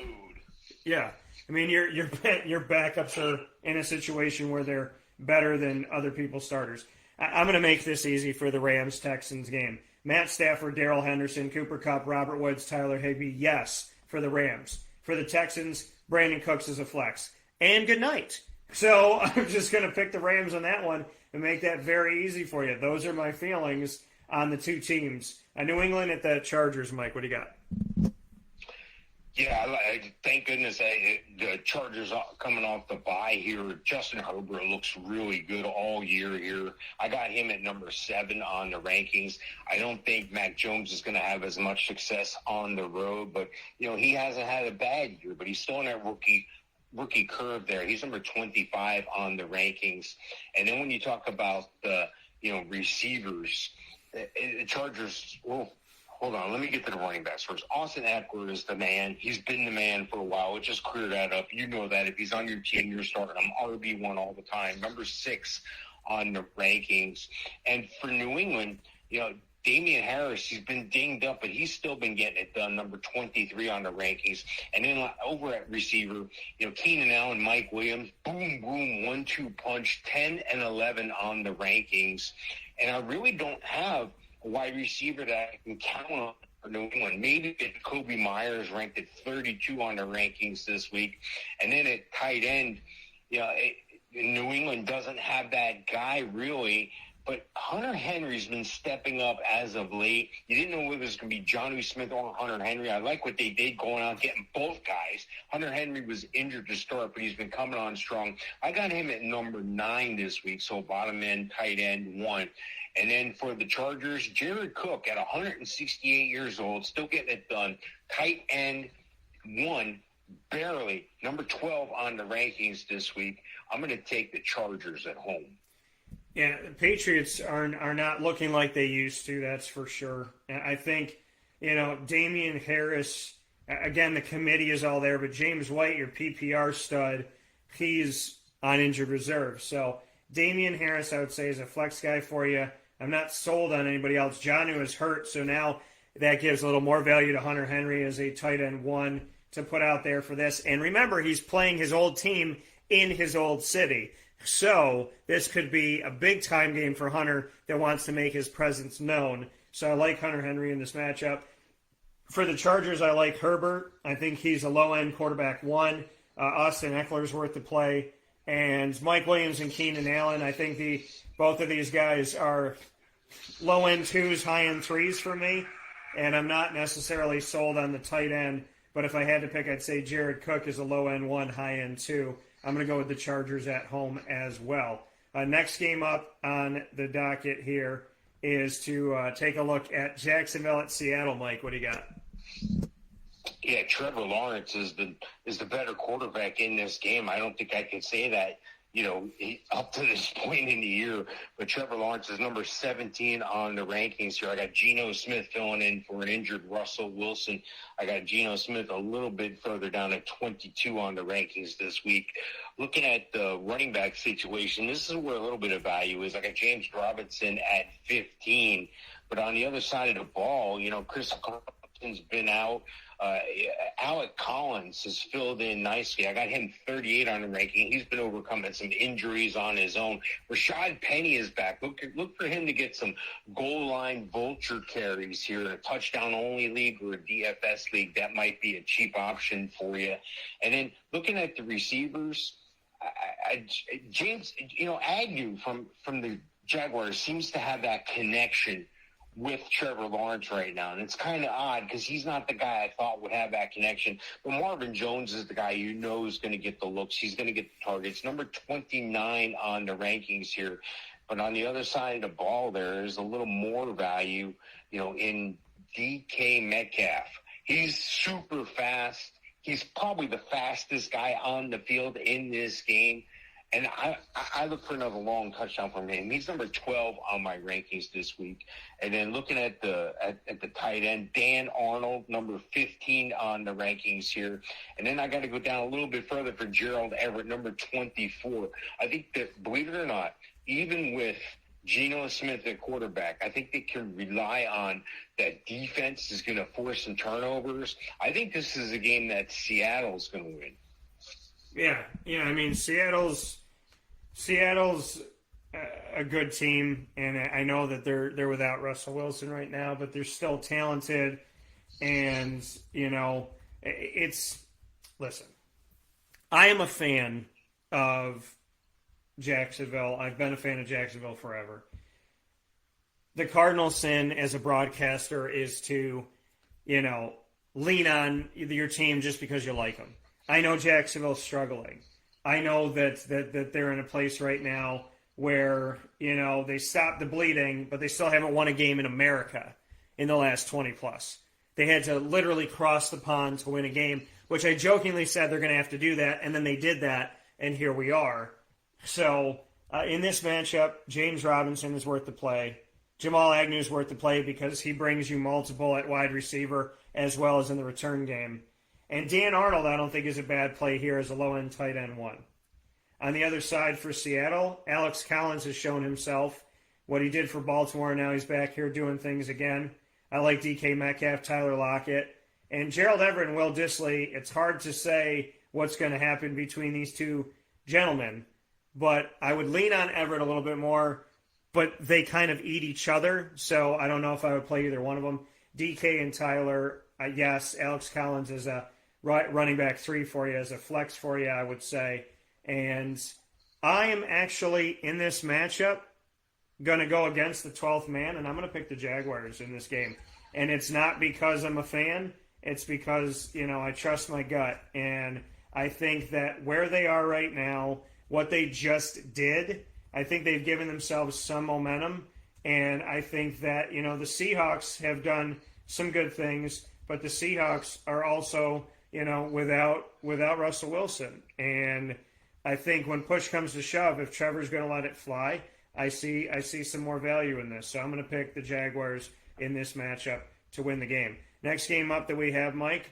Yeah. I mean, your backups are in a situation where they're better than other people's starters. I'm going to make this easy for the Rams-Texans game. Matt Stafford, Darrell Henderson, Cooper Kupp, Robert Woods, Tyler Higbee, yes, for the Rams. For the Texans, Brandon Cooks is a flex. And good night. So I'm just going to pick the Rams on that one and make that very easy for you. Those are my feelings on the two teams. New England at the Chargers, Mike. What do you got? Yeah, thank goodness the Chargers coming off the bye here. Justin Herbert looks really good all year here. I got him at number 7 on the rankings. I don't think Mac Jones is going to have as much success on the road, but, he hasn't had a bad year, but he's still in that rookie curve there. He's number 25 on the rankings. And then when you talk about the, receivers, the Chargers, well, hold on, let me get to the running backs first. Austin Eckler is the man. He's been the man for a while. Let's just clear that up. You know that. If he's on your team, you're starting him RB1 all the time. Number 6 on the rankings. And for New England, Damian Harris, he's been dinged up, but he's still been getting it done, number 23 on the rankings. And then over at receiver, Keenan Allen, Mike Williams, boom, boom, 1-2 punch, 10 and 11 on the rankings. And I really don't have a wide receiver that I can count on for New England. Maybe Kobe Myers ranked at 32 on the rankings this week. And then at tight end, New England doesn't have that guy really. But Hunter Henry's been stepping up as of late. You didn't know whether it was going to be Jonnu Smith or Hunter Henry. I like what they did going out getting both guys. Hunter Henry was injured to start, but he's been coming on strong. I got him at number 9 this week, so bottom end, tight end 1. And then for the Chargers, Jared Cook at 168 years old, still getting it done. Tight end 1, barely. Number 12 on the rankings this week. I'm going to take the Chargers at home. Yeah, the Patriots are not looking like they used to, that's for sure. I think, Damian Harris, again, the committee is all there, but James White, your PPR stud, he's on injured reserve. So Damian Harris, I would say, is a flex guy for you. I'm not sold on anybody else. Jonnu is hurt, so now that gives a little more value to Hunter Henry as a tight end 1 to put out there for this. And remember, he's playing his old team in his old city. So this could be a big-time game for Hunter that wants to make his presence known. So I like Hunter Henry in this matchup. For the Chargers, I like Herbert. I think he's a low-end quarterback 1. Austin Eckler's worth the play. And Mike Williams and Keenan Allen, I think both of these guys are low-end 2s, high-end 3s for me. And I'm not necessarily sold on the tight end. But if I had to pick, I'd say Jared Cook is a low-end 1, high-end 2. I'm going to go with the Chargers at home as well. Next game up on the docket here is to take a look at Jacksonville at Seattle. Mike, what do you got? Yeah, Trevor Lawrence is the better quarterback in this game. I don't think I can say that, up to this point in the year. But Trevor Lawrence is number 17 on the rankings here. I got Geno Smith filling in for an injured Russell Wilson. I got Geno Smith a little bit further down at 22 on the rankings this week. Looking at the running back situation, this is where a little bit of value is. I got James Robinson at 15. But on the other side of the ball, Chris has been out. Alec Collins has filled in nicely. I got him 38 on the ranking. He's been overcoming some injuries on his own. Rashad Penny is back. Look for him to get some goal line vulture carries here in a touchdown-only league or a DFS league. That might be a cheap option for you. And then looking at the receivers, James, Agnew from the Jaguars seems to have that connection with Trevor Lawrence right now. And it's kind of odd because he's not the guy I thought would have that connection. But Marvin Jones is the guy you know is going to get the looks. He's going to get the targets. Number 29 on the rankings here. But on the other side of the ball, there's a little more value, in DK Metcalf. He's super fast. He's probably the fastest guy on the field in this game. And I look for another long touchdown from him. He's number 12 on my rankings this week. And then looking at the tight end, Dan Arnold, number 15 on the rankings here. And then I got to go down a little bit further for Gerald Everett, number 24. I think that, believe it or not, even with Geno Smith at quarterback, I think they can rely on that defense is going to force some turnovers. I think this is a game that Seattle's going to win. Yeah. I mean, Seattle's a good team, and I know that they're without Russell Wilson right now, but they're still talented. And listen. I am a fan of Jacksonville. I've been a fan of Jacksonville forever. The Cardinals' sin as a broadcaster is to, lean on your team just because you like them. I know Jacksonville's struggling. I know that they're in a place right now where, they stopped the bleeding, but they still haven't won a game in America in the last 20 plus. They had to literally cross the pond to win a game, which I jokingly said they're going to have to do that, and then they did that, and here we are. So in this matchup, James Robinson is worth the play. Jamal Agnew is worth the play because he brings you multiple at wide receiver as well as in the return game. And Dan Arnold, I don't think, is a bad play here as a low-end tight end one. On the other side for Seattle, Alex Collins has shown himself what he did for Baltimore. Now he's back here doing things again. I like DK Metcalf, Tyler Lockett, and Gerald Everett and Will Dissly. It's hard to say what's going to happen between these two gentlemen, but I would lean on Everett a little bit more, but they kind of eat each other, so I don't know if I would play either one of them. DK and Tyler, yes, Alex Collins is a running back 3 for you, as a flex for you, I would say. And I am actually, in this matchup, going to go against the 12th man, and I'm going to pick the Jaguars in this game. And it's not because I'm a fan. It's because, I trust my gut. And I think that where they are right now, what they just did, I think they've given themselves some momentum. And I think that, the Seahawks have done some good things, but the Seahawks are also, without Russell Wilson. And I think when push comes to shove, if Trevor's going to let it fly, I see some more value in this. So I'm going to pick the Jaguars in this matchup to win the game. Next game up that we have, Mike,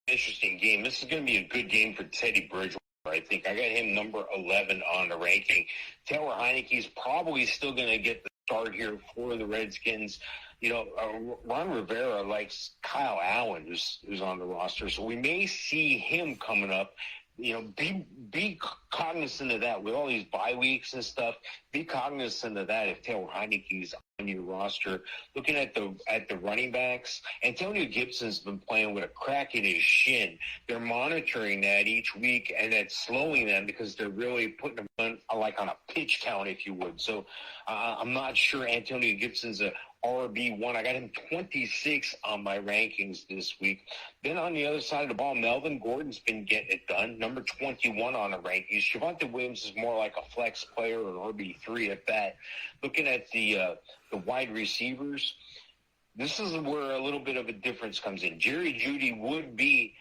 Interesting game. This is going to be a good game for Teddy Bridgewater. I think I got him number 11 on the ranking. Taylor Heineke's probably still going to get the start here for the Redskins. Ron Rivera likes Kyle Allen, who's on the roster, so we may see him coming up. Be cognizant of that with all these bye weeks and stuff. Be cognizant of that if Taylor Heineke's on your roster. Looking at the running backs, Antonio Gibson's been playing with a crack in his shin. They're monitoring that each week, and that's slowing them because they're really putting them on a pitch count, if you would. So I'm not sure Antonio Gibson's a RB1. I got him 26 on my rankings this week. Then on the other side of the ball, Melvin Gordon's been getting it done, number 21 on the rankings. Javonte Williams is more like a flex player or an RB3 at that. Looking at the wide receivers, this is where a little bit of a difference comes in. Jerry Jeudy would be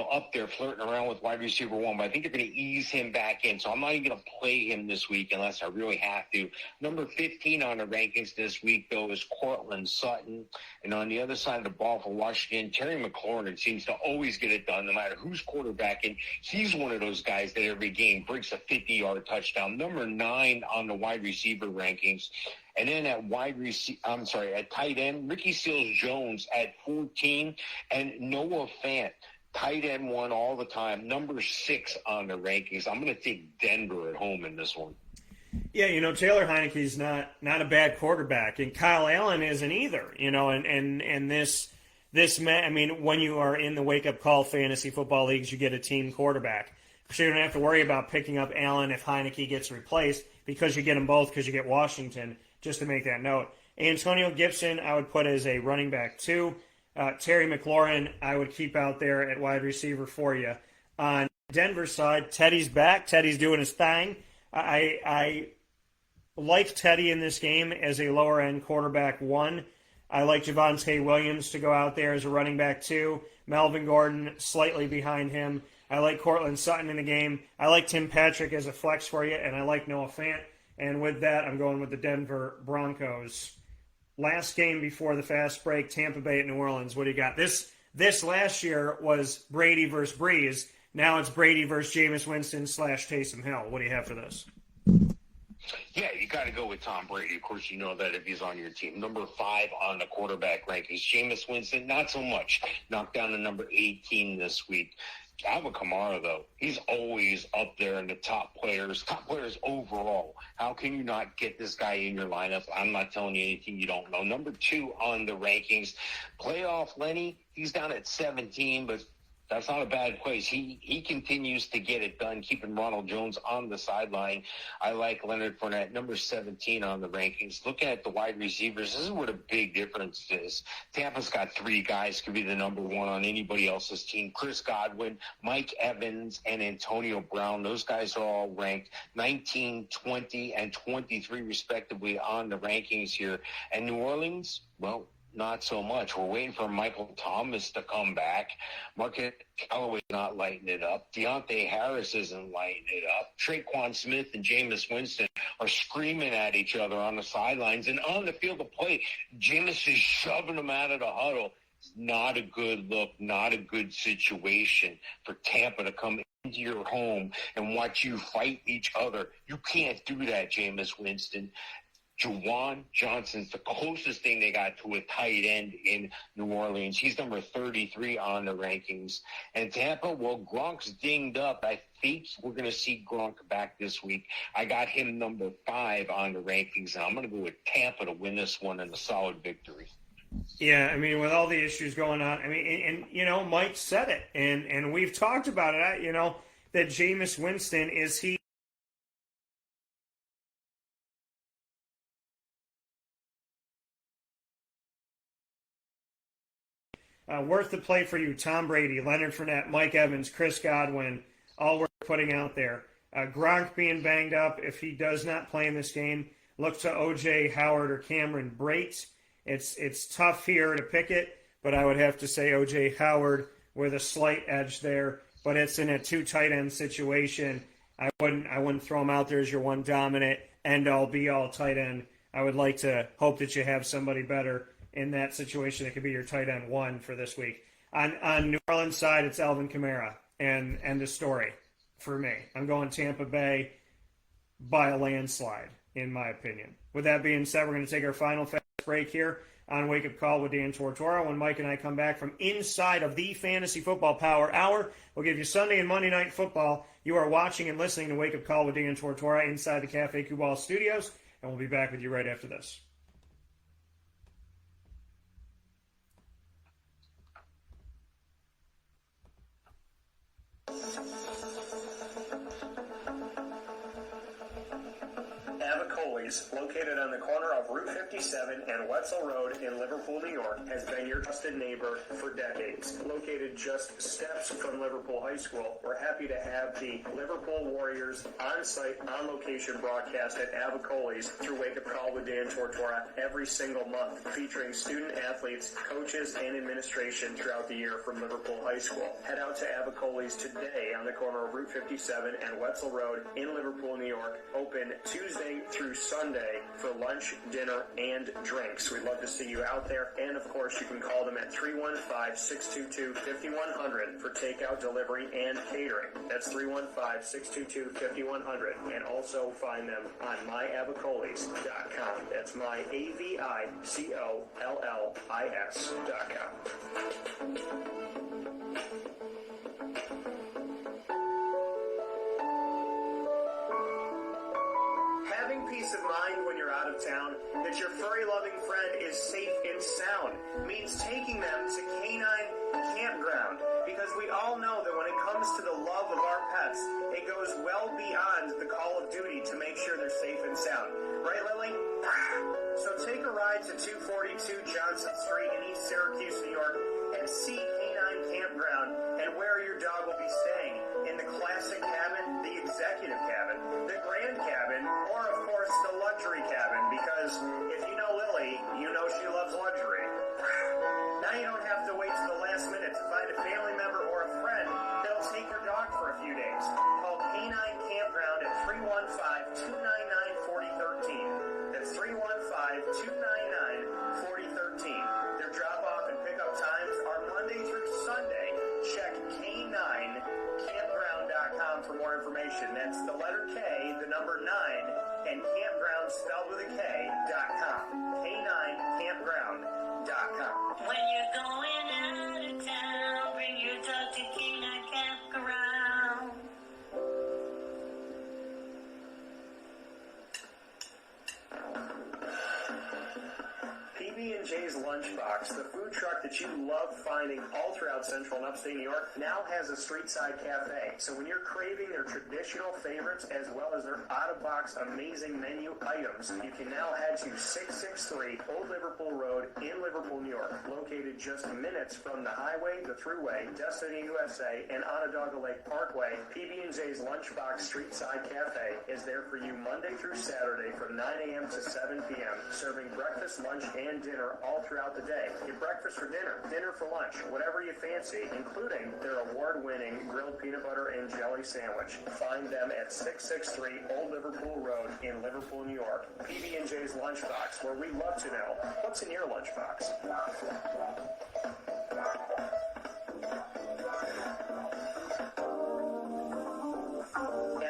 up there flirting around with wide receiver one, but I think they're going to ease him back in. So I'm not even going to play him this week unless I really have to. Number 15 on the rankings this week, though, is Cortland Sutton. And on the other side of the ball for Washington, Terry McLaurin seems to always get it done no matter who's quarterbacking. He's one of those guys that every game breaks a 50-yard touchdown. Number 9 on the wide receiver rankings. And then at at tight end, Ricky Seals-Jones at 14, and Noah Fant, tight end one all the time, number 6 on the rankings. I'm going to take Denver at home in this one. Yeah, Taylor Heineke's not a bad quarterback, and Kyle Allen isn't either. And this I mean, when you are in the wake up call fantasy football leagues, you get a team quarterback, so you don't have to worry about picking up Allen if Heineke gets replaced because you get them both because you get Washington. Just to make that note, Antonio Gibson I would put as a running back 2. Terry McLaurin I would keep out there at wide receiver for you. On Denver side, Teddy's back. Teddy's doing his thing. I like Teddy in this game as a lower end quarterback 1. I like Javonte Williams to go out there as a running back 2. Melvin Gordon slightly behind him. I like Cortland Sutton in the game. I like Tim Patrick as a flex for you, and I like Noah Fant. And with that, I'm going with the Denver Broncos. Last game before the fast break, Tampa Bay at New Orleans. What do you got? This last year was Brady versus Breeze. Now it's Brady versus Jameis Winston / Taysom Hill. What do you have for this? Yeah, you got to go with Tom Brady. Of course, you know that if he's on your team. Number 5 on the quarterback rankings. Jameis Winston, not so much. Knocked down to number 18 this week. Alvin Kamara, though, he's always up there in the top players overall. How can you not get this guy in your lineup? I'm not telling you anything you don't know. Number 2 on the rankings, playoff Lenny, he's down at 17, but that's not a bad place. He continues to get it done, keeping Ronald Jones on the sideline. I like Leonard Fournette, number 17 on the rankings. Looking at the wide receivers, this is what a big difference is. Tampa's got 3 guys, could be the number 1 on anybody else's team. Chris Godwin, Mike Evans, and Antonio Brown. Those guys are all ranked 19, 20, and 23 respectively on the rankings here. And New Orleans, well, not so much. We're waiting for Michael Thomas to come back. Marquette Callaway's not lighting it up. Deontay Harris isn't lighting it up. Traquan Smith and Jameis Winston are screaming at each other on the sidelines. And on the field of play, Jameis is shoving them out of the huddle. It's not a good look, not a good situation for Tampa to come into your home and watch you fight each other. You can't do that, Jameis Winston. Juwan Johnson's the closest thing they got to a tight end in New Orleans. He's number 33 on the rankings. And Tampa, well, Gronk's dinged up. I think we're going to see Gronk back this week. I got him number 5 on the rankings, and I'm going to go with Tampa to win this one in a solid victory. Yeah, I mean, with all the issues going on, I mean, and Mike said it, and we've talked about it, that Jameis Winston, is he worth the play for you? Tom Brady, Leonard Fournette, Mike Evans, Chris Godwin, all worth putting out there. Gronk being banged up, if he does not play in this game, look to O.J. Howard or Cameron Brate. It's tough here to pick it, but I would have to say O.J. Howard with a slight edge there. But it's in a 2 tight end situation. I wouldn't throw him out there as your one dominant end-all be-all tight end. I would like to hope that you have somebody better in that situation that could be your tight end 1 for this week. On New Orleans side, it's Alvin Kamara and the story for me. I'm going Tampa Bay by a landslide, in my opinion. With that being said, we're going to take our final fast break here on Wake Up Call with Dan Tortora. When Mike and I come back from inside of the Fantasy Football Power Hour, we'll give you Sunday and Monday Night Football. You are watching and listening to Wake Up Call with Dan Tortora inside the Cafe Cubal studios, and we'll be back with you right after this. Avicoli Abacoles, located on the corner of Route 57 and Wetzel Road in Liverpool, New York, has been your trusted neighbor for decades. Located just steps from Liverpool High School, we're happy to have the Liverpool Warriors on-site, on-location broadcast at Abacoles through Wake Up Call with Dan Tortora every single month, featuring student athletes, coaches, and administration throughout the year from Liverpool High School. Head out to Abacoles today on the corner of Route 57 and Wetzel Road in Liverpool, New York. Open Tuesday through Sunday for lunch, dinner, and drinks. We'd love to see you out there. And, of course, you can call them at 315-622-5100 for takeout, delivery, and catering. That's 315-622-5100. And also find them on myabacoles.com. That's myabacollis.com. Having peace of mind when you're out of town that your furry-loving friend is safe and sound means taking them to Canine Campground, because we all know that when it comes to the love of our pets, it goes well beyond the call of duty to make sure they're safe and sound. Right, Lily? So take a ride to 242 Johnson Street in East Syracuse, New York, and see Canine Campground and where your dog will be staying. In the classic cabin, the executive cabin, the grand cabin, or of course the luxury cabin, because if you know Lily, you know she loves luxury. Now you don't have to wait to the last minute to find a family member or a friend that'll take your dog for a few days. Call Canine Campground at 315-299-4013. That's 315-299-4013. Their drop-off and pickup times are Monday through Sunday. Check K9campground.com for more information. That's the letter K, the number 9, and campground spelled with a K.com. K9campground.com. When you're going out of town, bring your dog to Canine Campground. PB&J's Lunchbox, the food truck that you love finding all throughout Central and Upstate New York, now has a street-side cafe. So when you're craving their traditional favorites as well as their out-of-box amazing menu items, you can now head to 663 Old Liverpool Road in Liverpool, New York, located just minutes from the highway, the thruway, Destiny USA, and Onondaga Lake Parkway. PB&J's Lunchbox Street-Side Cafe is there for you Monday through Saturday from 9 a.m. to 7 p.m., serving breakfast, lunch, and dinner all throughout the day. Get breakfast for dinner, dinner for lunch, whatever you fancy, including their award-winning grilled peanut butter and jelly sandwich. Find them at 663 Old Liverpool Road in Liverpool, New York. PB&J's Lunchbox, where we love to know what's in your lunchbox.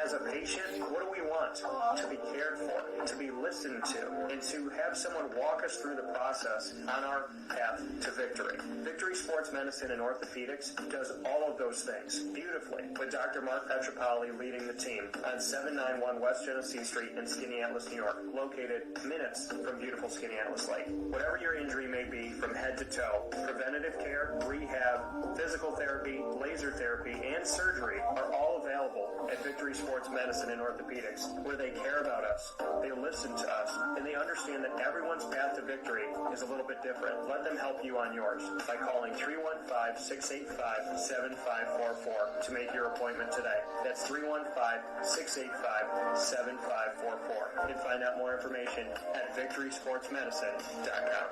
As a patient, what do we want? To be cared for, to be listened to, and to have someone walk us through the process on our path to victory. Victory Sports Medicine and Orthopedics does all of those things beautifully, with Dr. Mark Petropoli leading the team on 791 West Genesee Street in Skaneateles, New York, located minutes from beautiful Skaneateles Lake. Whatever your injury may be, from head to toe, preventative care, rehab, physical therapy, laser therapy, and surgery are all available at Victory Sports Medicine and Orthopedics, where they care about us, they listen to us, and they understand that everyone's path to victory is a little bit different. Let them help you on yours by calling 315-685-7544 to make your appointment today. That's 315-685-7544. You can find out more information at victorysportsmedicine.com.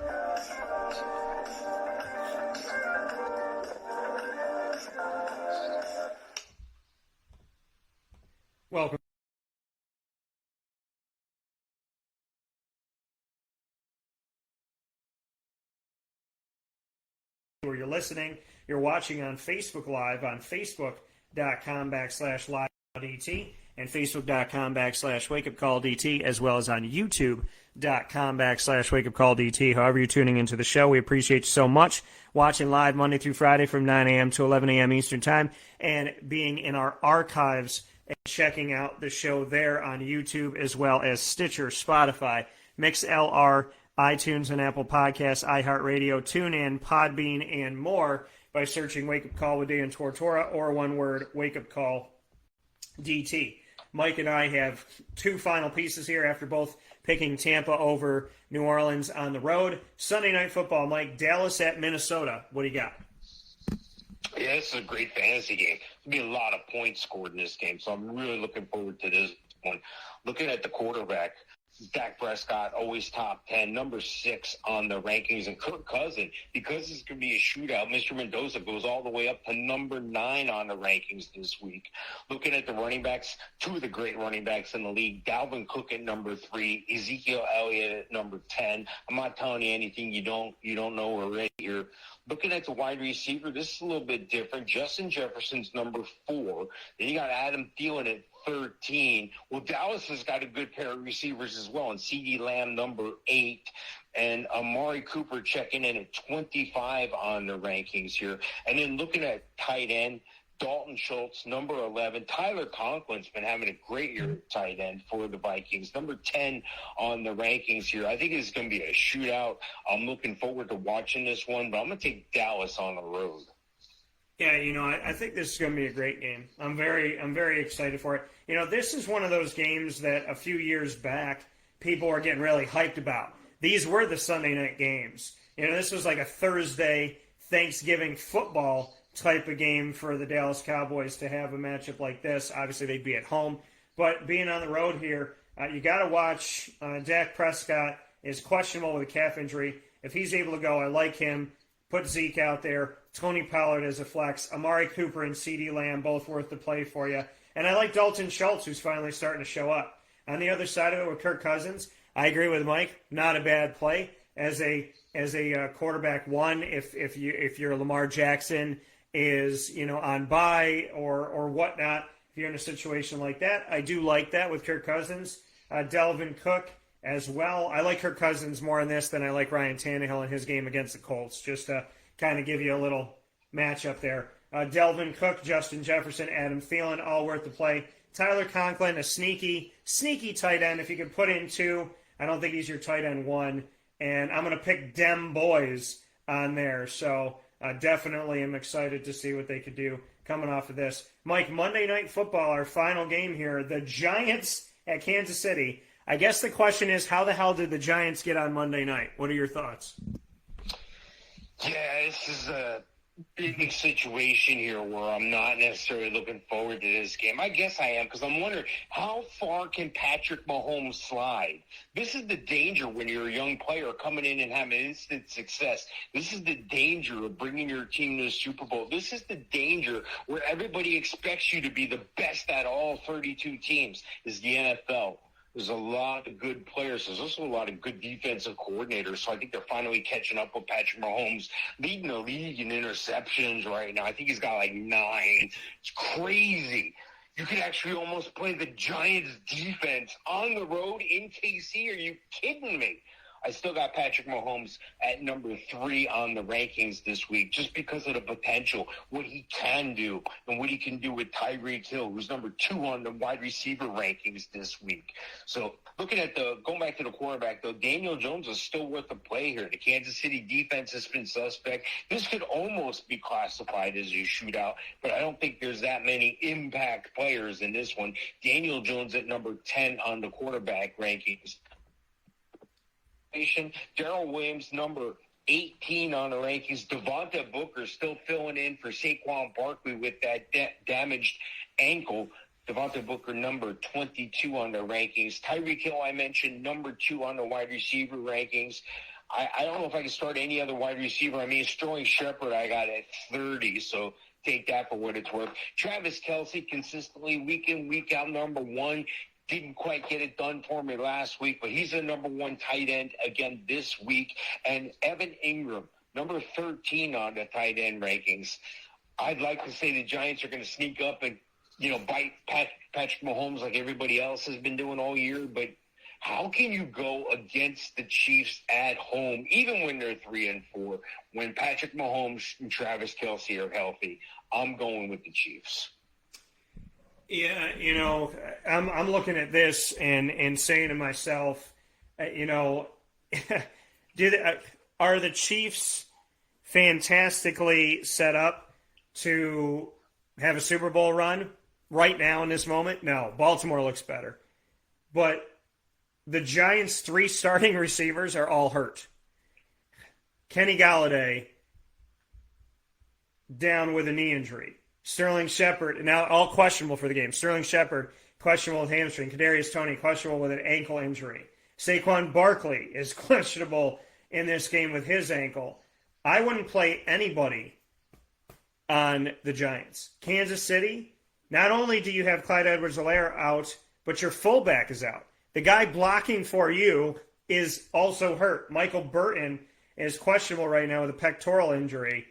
Welcome. Where you're listening, you're watching on Facebook Live on Facebook.com/LiveDT and Facebook.com/WakeUpCallDT, as well as on YouTube.com/WakeUpCallDT. However you're tuning into the show, we appreciate you so much. Watching live Monday through Friday from 9 a.m. to 11 a.m. Eastern Time, and being in our archives and checking out the show there on YouTube, as well as Stitcher, Spotify, MixLR, iTunes and Apple Podcasts, iHeartRadio, TuneIn, Podbean, and more by searching Wake Up Call with Dan Tortora, or one word, Wake Up Call DT. Mike and I have two final pieces here after both picking Tampa over New Orleans on the road. Sunday Night Football, Mike, Dallas at Minnesota. What do you got? Yeah, this is a great fantasy game. There'll be a lot of points scored in this game, so I'm really looking forward to this one. Looking at the quarterback, Dak Prescott, always top 10, number 6 on the rankings. And Kirk Cousins, because it's going to be a shootout, Mr. Mendoza goes all the way up to number 9 on the rankings this week. Looking at the running backs, 2 of the great running backs in the league, Dalvin Cook at number 3, Ezekiel Elliott at number 10. I'm not telling you anything you don't know already here. Looking at the wide receiver, this is a little bit different. Justin Jefferson's number 4. Then you got Adam Thielen at 13. Well, Dallas has got a good pair of receivers as well, and CeeDee Lamb number 8, and Amari Cooper checking in at 25 on the rankings here. And then looking at tight end, Dalton Schultz, number 11. Tyler Conklin's been having a great year at tight end for the Vikings, number 10 on the rankings here. I think it's going to be a shootout. I'm looking forward to watching this one, but I'm going to take Dallas on the road. Yeah, I think this is going to be a great game. I'm very excited for it. This is one of those games that a few years back people were getting really hyped about. These were the Sunday night games. This was like a Thursday Thanksgiving football type of game for the Dallas Cowboys to have a matchup like this. Obviously, they'd be at home. But being on the road here, you got to watch. Dak Prescott is questionable with a calf injury. If he's able to go, I like him. Put Zeke out there. Tony Pollard as a flex. Amari Cooper and CeeDee Lamb, both worth the play for you. And I like Dalton Schultz, who's finally starting to show up. On the other side of it with Kirk Cousins, I agree with Mike. Not a bad play as a quarterback one. If you're Lamar Jackson is on bye or whatnot, if you're in a situation like that, I do like that with Kirk Cousins. Dalvin Cook as well. I like Kirk Cousins more in this than I like Ryan Tannehill in his game against the Colts. Just to kind of give you a little matchup there. Dalvin Cook, Justin Jefferson, Adam Thielen, all worth the play. Tyler Conklin, a sneaky tight end. If you could put in 2, I don't think he's your tight end 1. And I'm going to pick Dem Boys on there. So definitely am excited to see what they could do coming off of this. Mike, Monday Night Football, our final game here. The Giants at Kansas City. I guess the question is, how the hell did the Giants get on Monday night? What are your thoughts? Yeah, this is a big situation here where I'm not necessarily looking forward to this game. I guess I am, because I'm wondering, how far can Patrick Mahomes slide? This is the danger when you're a young player coming in and having instant success. This is the danger of bringing your team to the Super Bowl. This is the danger where everybody expects you to be the best at all 32 teams, is the NFL. There's a lot of good players. There's also a lot of good defensive coordinators. So I think they're finally catching up with Patrick Mahomes, leading the league in interceptions right now. I think he's got like 9. It's crazy. You could actually almost play the Giants defense on the road in KC. Are you kidding me? I still got Patrick Mahomes at number 3 on the rankings this week just because of the potential, what he can do, and what he can do with Tyreek Hill, who's number 2 on the wide receiver rankings this week. So going back to the quarterback, though, Daniel Jones is still worth the play here. The Kansas City defense has been suspect. This could almost be classified as a shootout, but I don't think there's that many impact players in this one. Daniel Jones at number 10 on the quarterback rankings. Darrell Williams, number 18 on the rankings. Devonta Booker still filling in for Saquon Barkley with that damaged ankle. Devonta Booker, number 22 on the rankings. Tyreek Hill, I mentioned, number 2 on the wide receiver rankings. I don't know if I can start any other wide receiver. I mean, Sterling Shepard I got at 30, so take that for what it's worth. Travis Kelce, consistently week in, week out, number 1. Didn't quite get it done for me last week, but he's the number 1 tight end again this week. And Evan Ingram, number 13 on the tight end rankings. I'd like to say the Giants are going to sneak up and, bite Patrick Mahomes like everybody else has been doing all year. But how can you go against the Chiefs at home, even when they're 3-4, when Patrick Mahomes and Travis Kelce are healthy? I'm going with the Chiefs. Yeah, I'm looking at this and saying to myself, are the Chiefs fantastically set up to have a Super Bowl run right now in this moment? No, Baltimore looks better. But the Giants' 3 starting receivers are all hurt. Kenny Galladay down with a knee injury. Sterling Shepard, now all questionable for the game. Sterling Shepard, questionable with hamstring. Kadarius Toney, questionable with an ankle injury. Saquon Barkley is questionable in this game with his ankle. I wouldn't play anybody on the Giants. Kansas City, not only do you have Clyde Edwards-Helaire out, but your fullback is out. The guy blocking for you is also hurt. Michael Burton is questionable right now with a pectoral injury.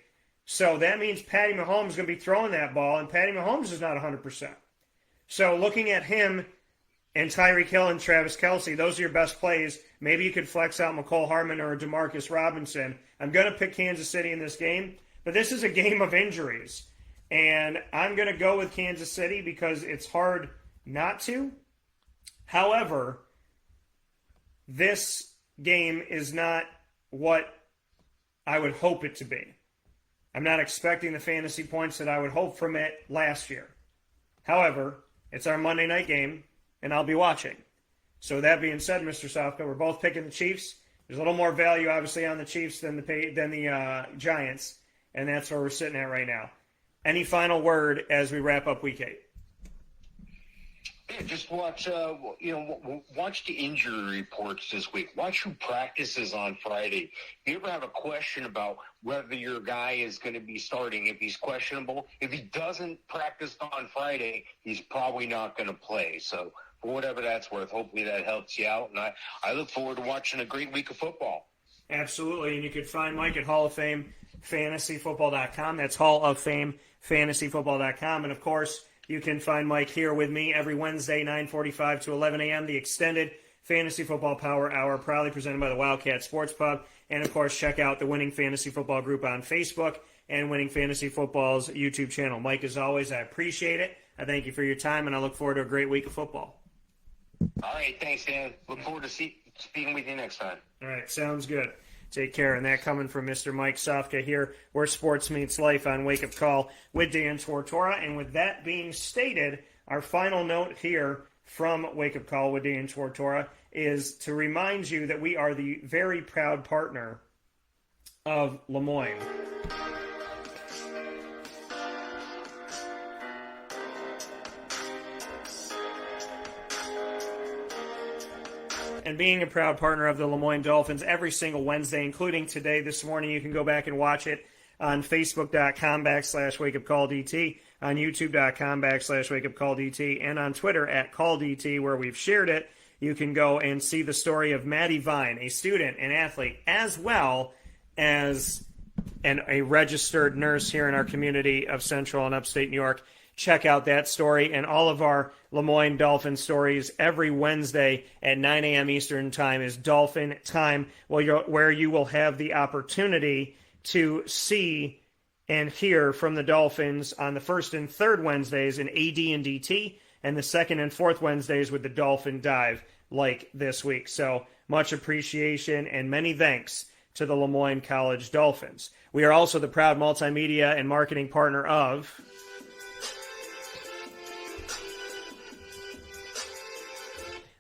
So that means Patty Mahomes is going to be throwing that ball, and Patty Mahomes is not 100%. So looking at him and Tyreek Hill and Travis Kelce, those are your best plays. Maybe you could flex out McCole Hardman or DeMarcus Robinson. I'm going to pick Kansas City in this game, but this is a game of injuries. And I'm going to go with Kansas City because it's hard not to. However, this game is not what I would hope it to be. I'm not expecting the fantasy points that I would hope from it last year. However, it's our Monday night game, and I'll be watching. So with that being said, Mr. Sofka, we're both picking the Chiefs. There's a little more value, obviously, on the Chiefs than the Giants, and that's where we're sitting at right now. Any final word as we wrap up Week 8? Yeah, just watch, watch the injury reports this week. Watch who practices on Friday. If you ever have a question about whether your guy is going to be starting, if he's questionable, if he doesn't practice on Friday, he's probably not going to play. So for whatever that's worth, hopefully that helps you out. And I look forward to watching a great week of football. Absolutely. And you can find Mike at Hall of Fame FantasyFootball.com. That's Hall of Fame FantasyFootball.com. And, of course, you can find Mike here with me every Wednesday, 9:45 to 11 a.m., the extended Fantasy Football Power Hour, proudly presented by the Wildcat Sports Pub. And, of course, check out the Winning Fantasy Football group on Facebook and Winning Fantasy Football's YouTube channel. Mike, as always, I appreciate it. I thank you for your time, and I look forward to a great week of football. All right, thanks, Dan. Look forward to speaking with you next time. All right, sounds good. Take care. And that coming from Mr. Mike Sofka here, where sports meets life on Wake Up Call with Dan Tortora. And with that being stated, our final note here from Wake Up Call with Dan Tortora is to remind you that we are the very proud partner of Lemoyne. And being a proud partner of the Lemoyne Dolphins every single Wednesday, including today, this morning, you can go back and watch it on Facebook.com/WakeUpCallDT, on YouTube.com/WakeUpCallDT, and on Twitter at CallDT, where we've shared it. You can go and see the story of Maddie Vine, a student and athlete, as well as a registered nurse here in our community of Central and Upstate New York. Check out that story and all of our Lemoyne Dolphin stories every Wednesday at 9 a.m. Eastern Time is Dolphin Time, where you will have the opportunity to see and hear from the Dolphins on the first and third Wednesdays in AD and DT, and the second and fourth Wednesdays with the Dolphin Dive like this week. So much appreciation and many thanks to the Lemoyne College Dolphins. We are also the proud multimedia and marketing partner of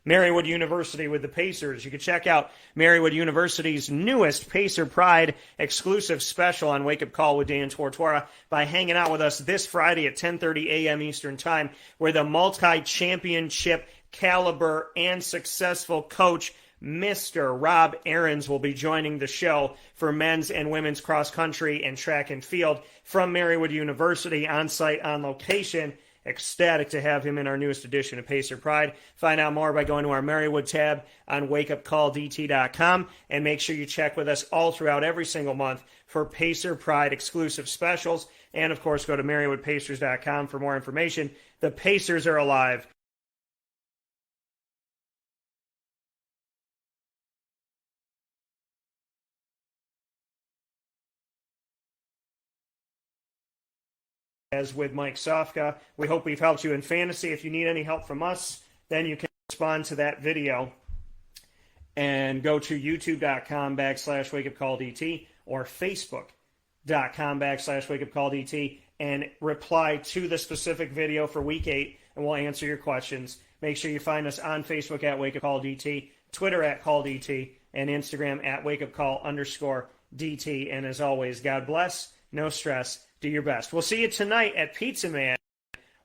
Marywood University with the Pacers. You can check out Marywood University's newest Pacer Pride exclusive special on Wake Up Call with Dan Tortora by hanging out with us this Friday at 10:30 a.m. Eastern Time, where the multi-championship caliber and successful coach Mr. Rob Aarons will be joining the show for men's and women's cross country and track and field from Marywood University, on site, on location. Ecstatic to have him in our newest edition of Pacer Pride. Find out more by going to our Marywood tab on wakeupcalldt.com, and make sure you check with us all throughout every single month for Pacer Pride exclusive specials. And, of course, go to marywoodpacers.com for more information. The Pacers are alive. As with Mike Sofka, we hope we've helped you in fantasy. If you need any help from us, then you can respond to that video and go to youtube.com/wakeupcalldt or facebook.com/wakeupcalldt and reply to the specific video for week 8, and we'll answer your questions. Make sure you find us on Facebook at Wake Up Call DT. Twitter at CallDT, and Instagram at WakeUpCall_DT. And as always, God bless, no stress, do your best. We'll see you tonight at Pizza Man,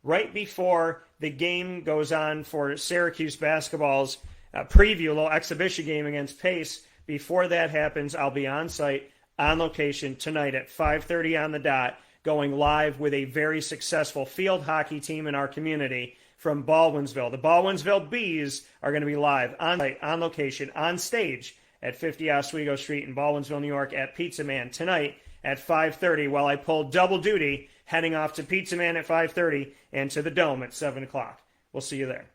right before the game goes on for Syracuse basketball's preview, a little exhibition game against Pace. Before that happens, I'll be on site, on location tonight at 5:30 on the dot, going live with a very successful field hockey team in our community from Baldwinsville. The Baldwinsville Bees are going to be live on site, on location, on stage at 50 Oswego Street in Baldwinsville, New York at Pizza Man tonight at 5:30 while I pull double duty heading off to Pizza Man at 5:30 and to the Dome at 7 o'clock. We'll see you there.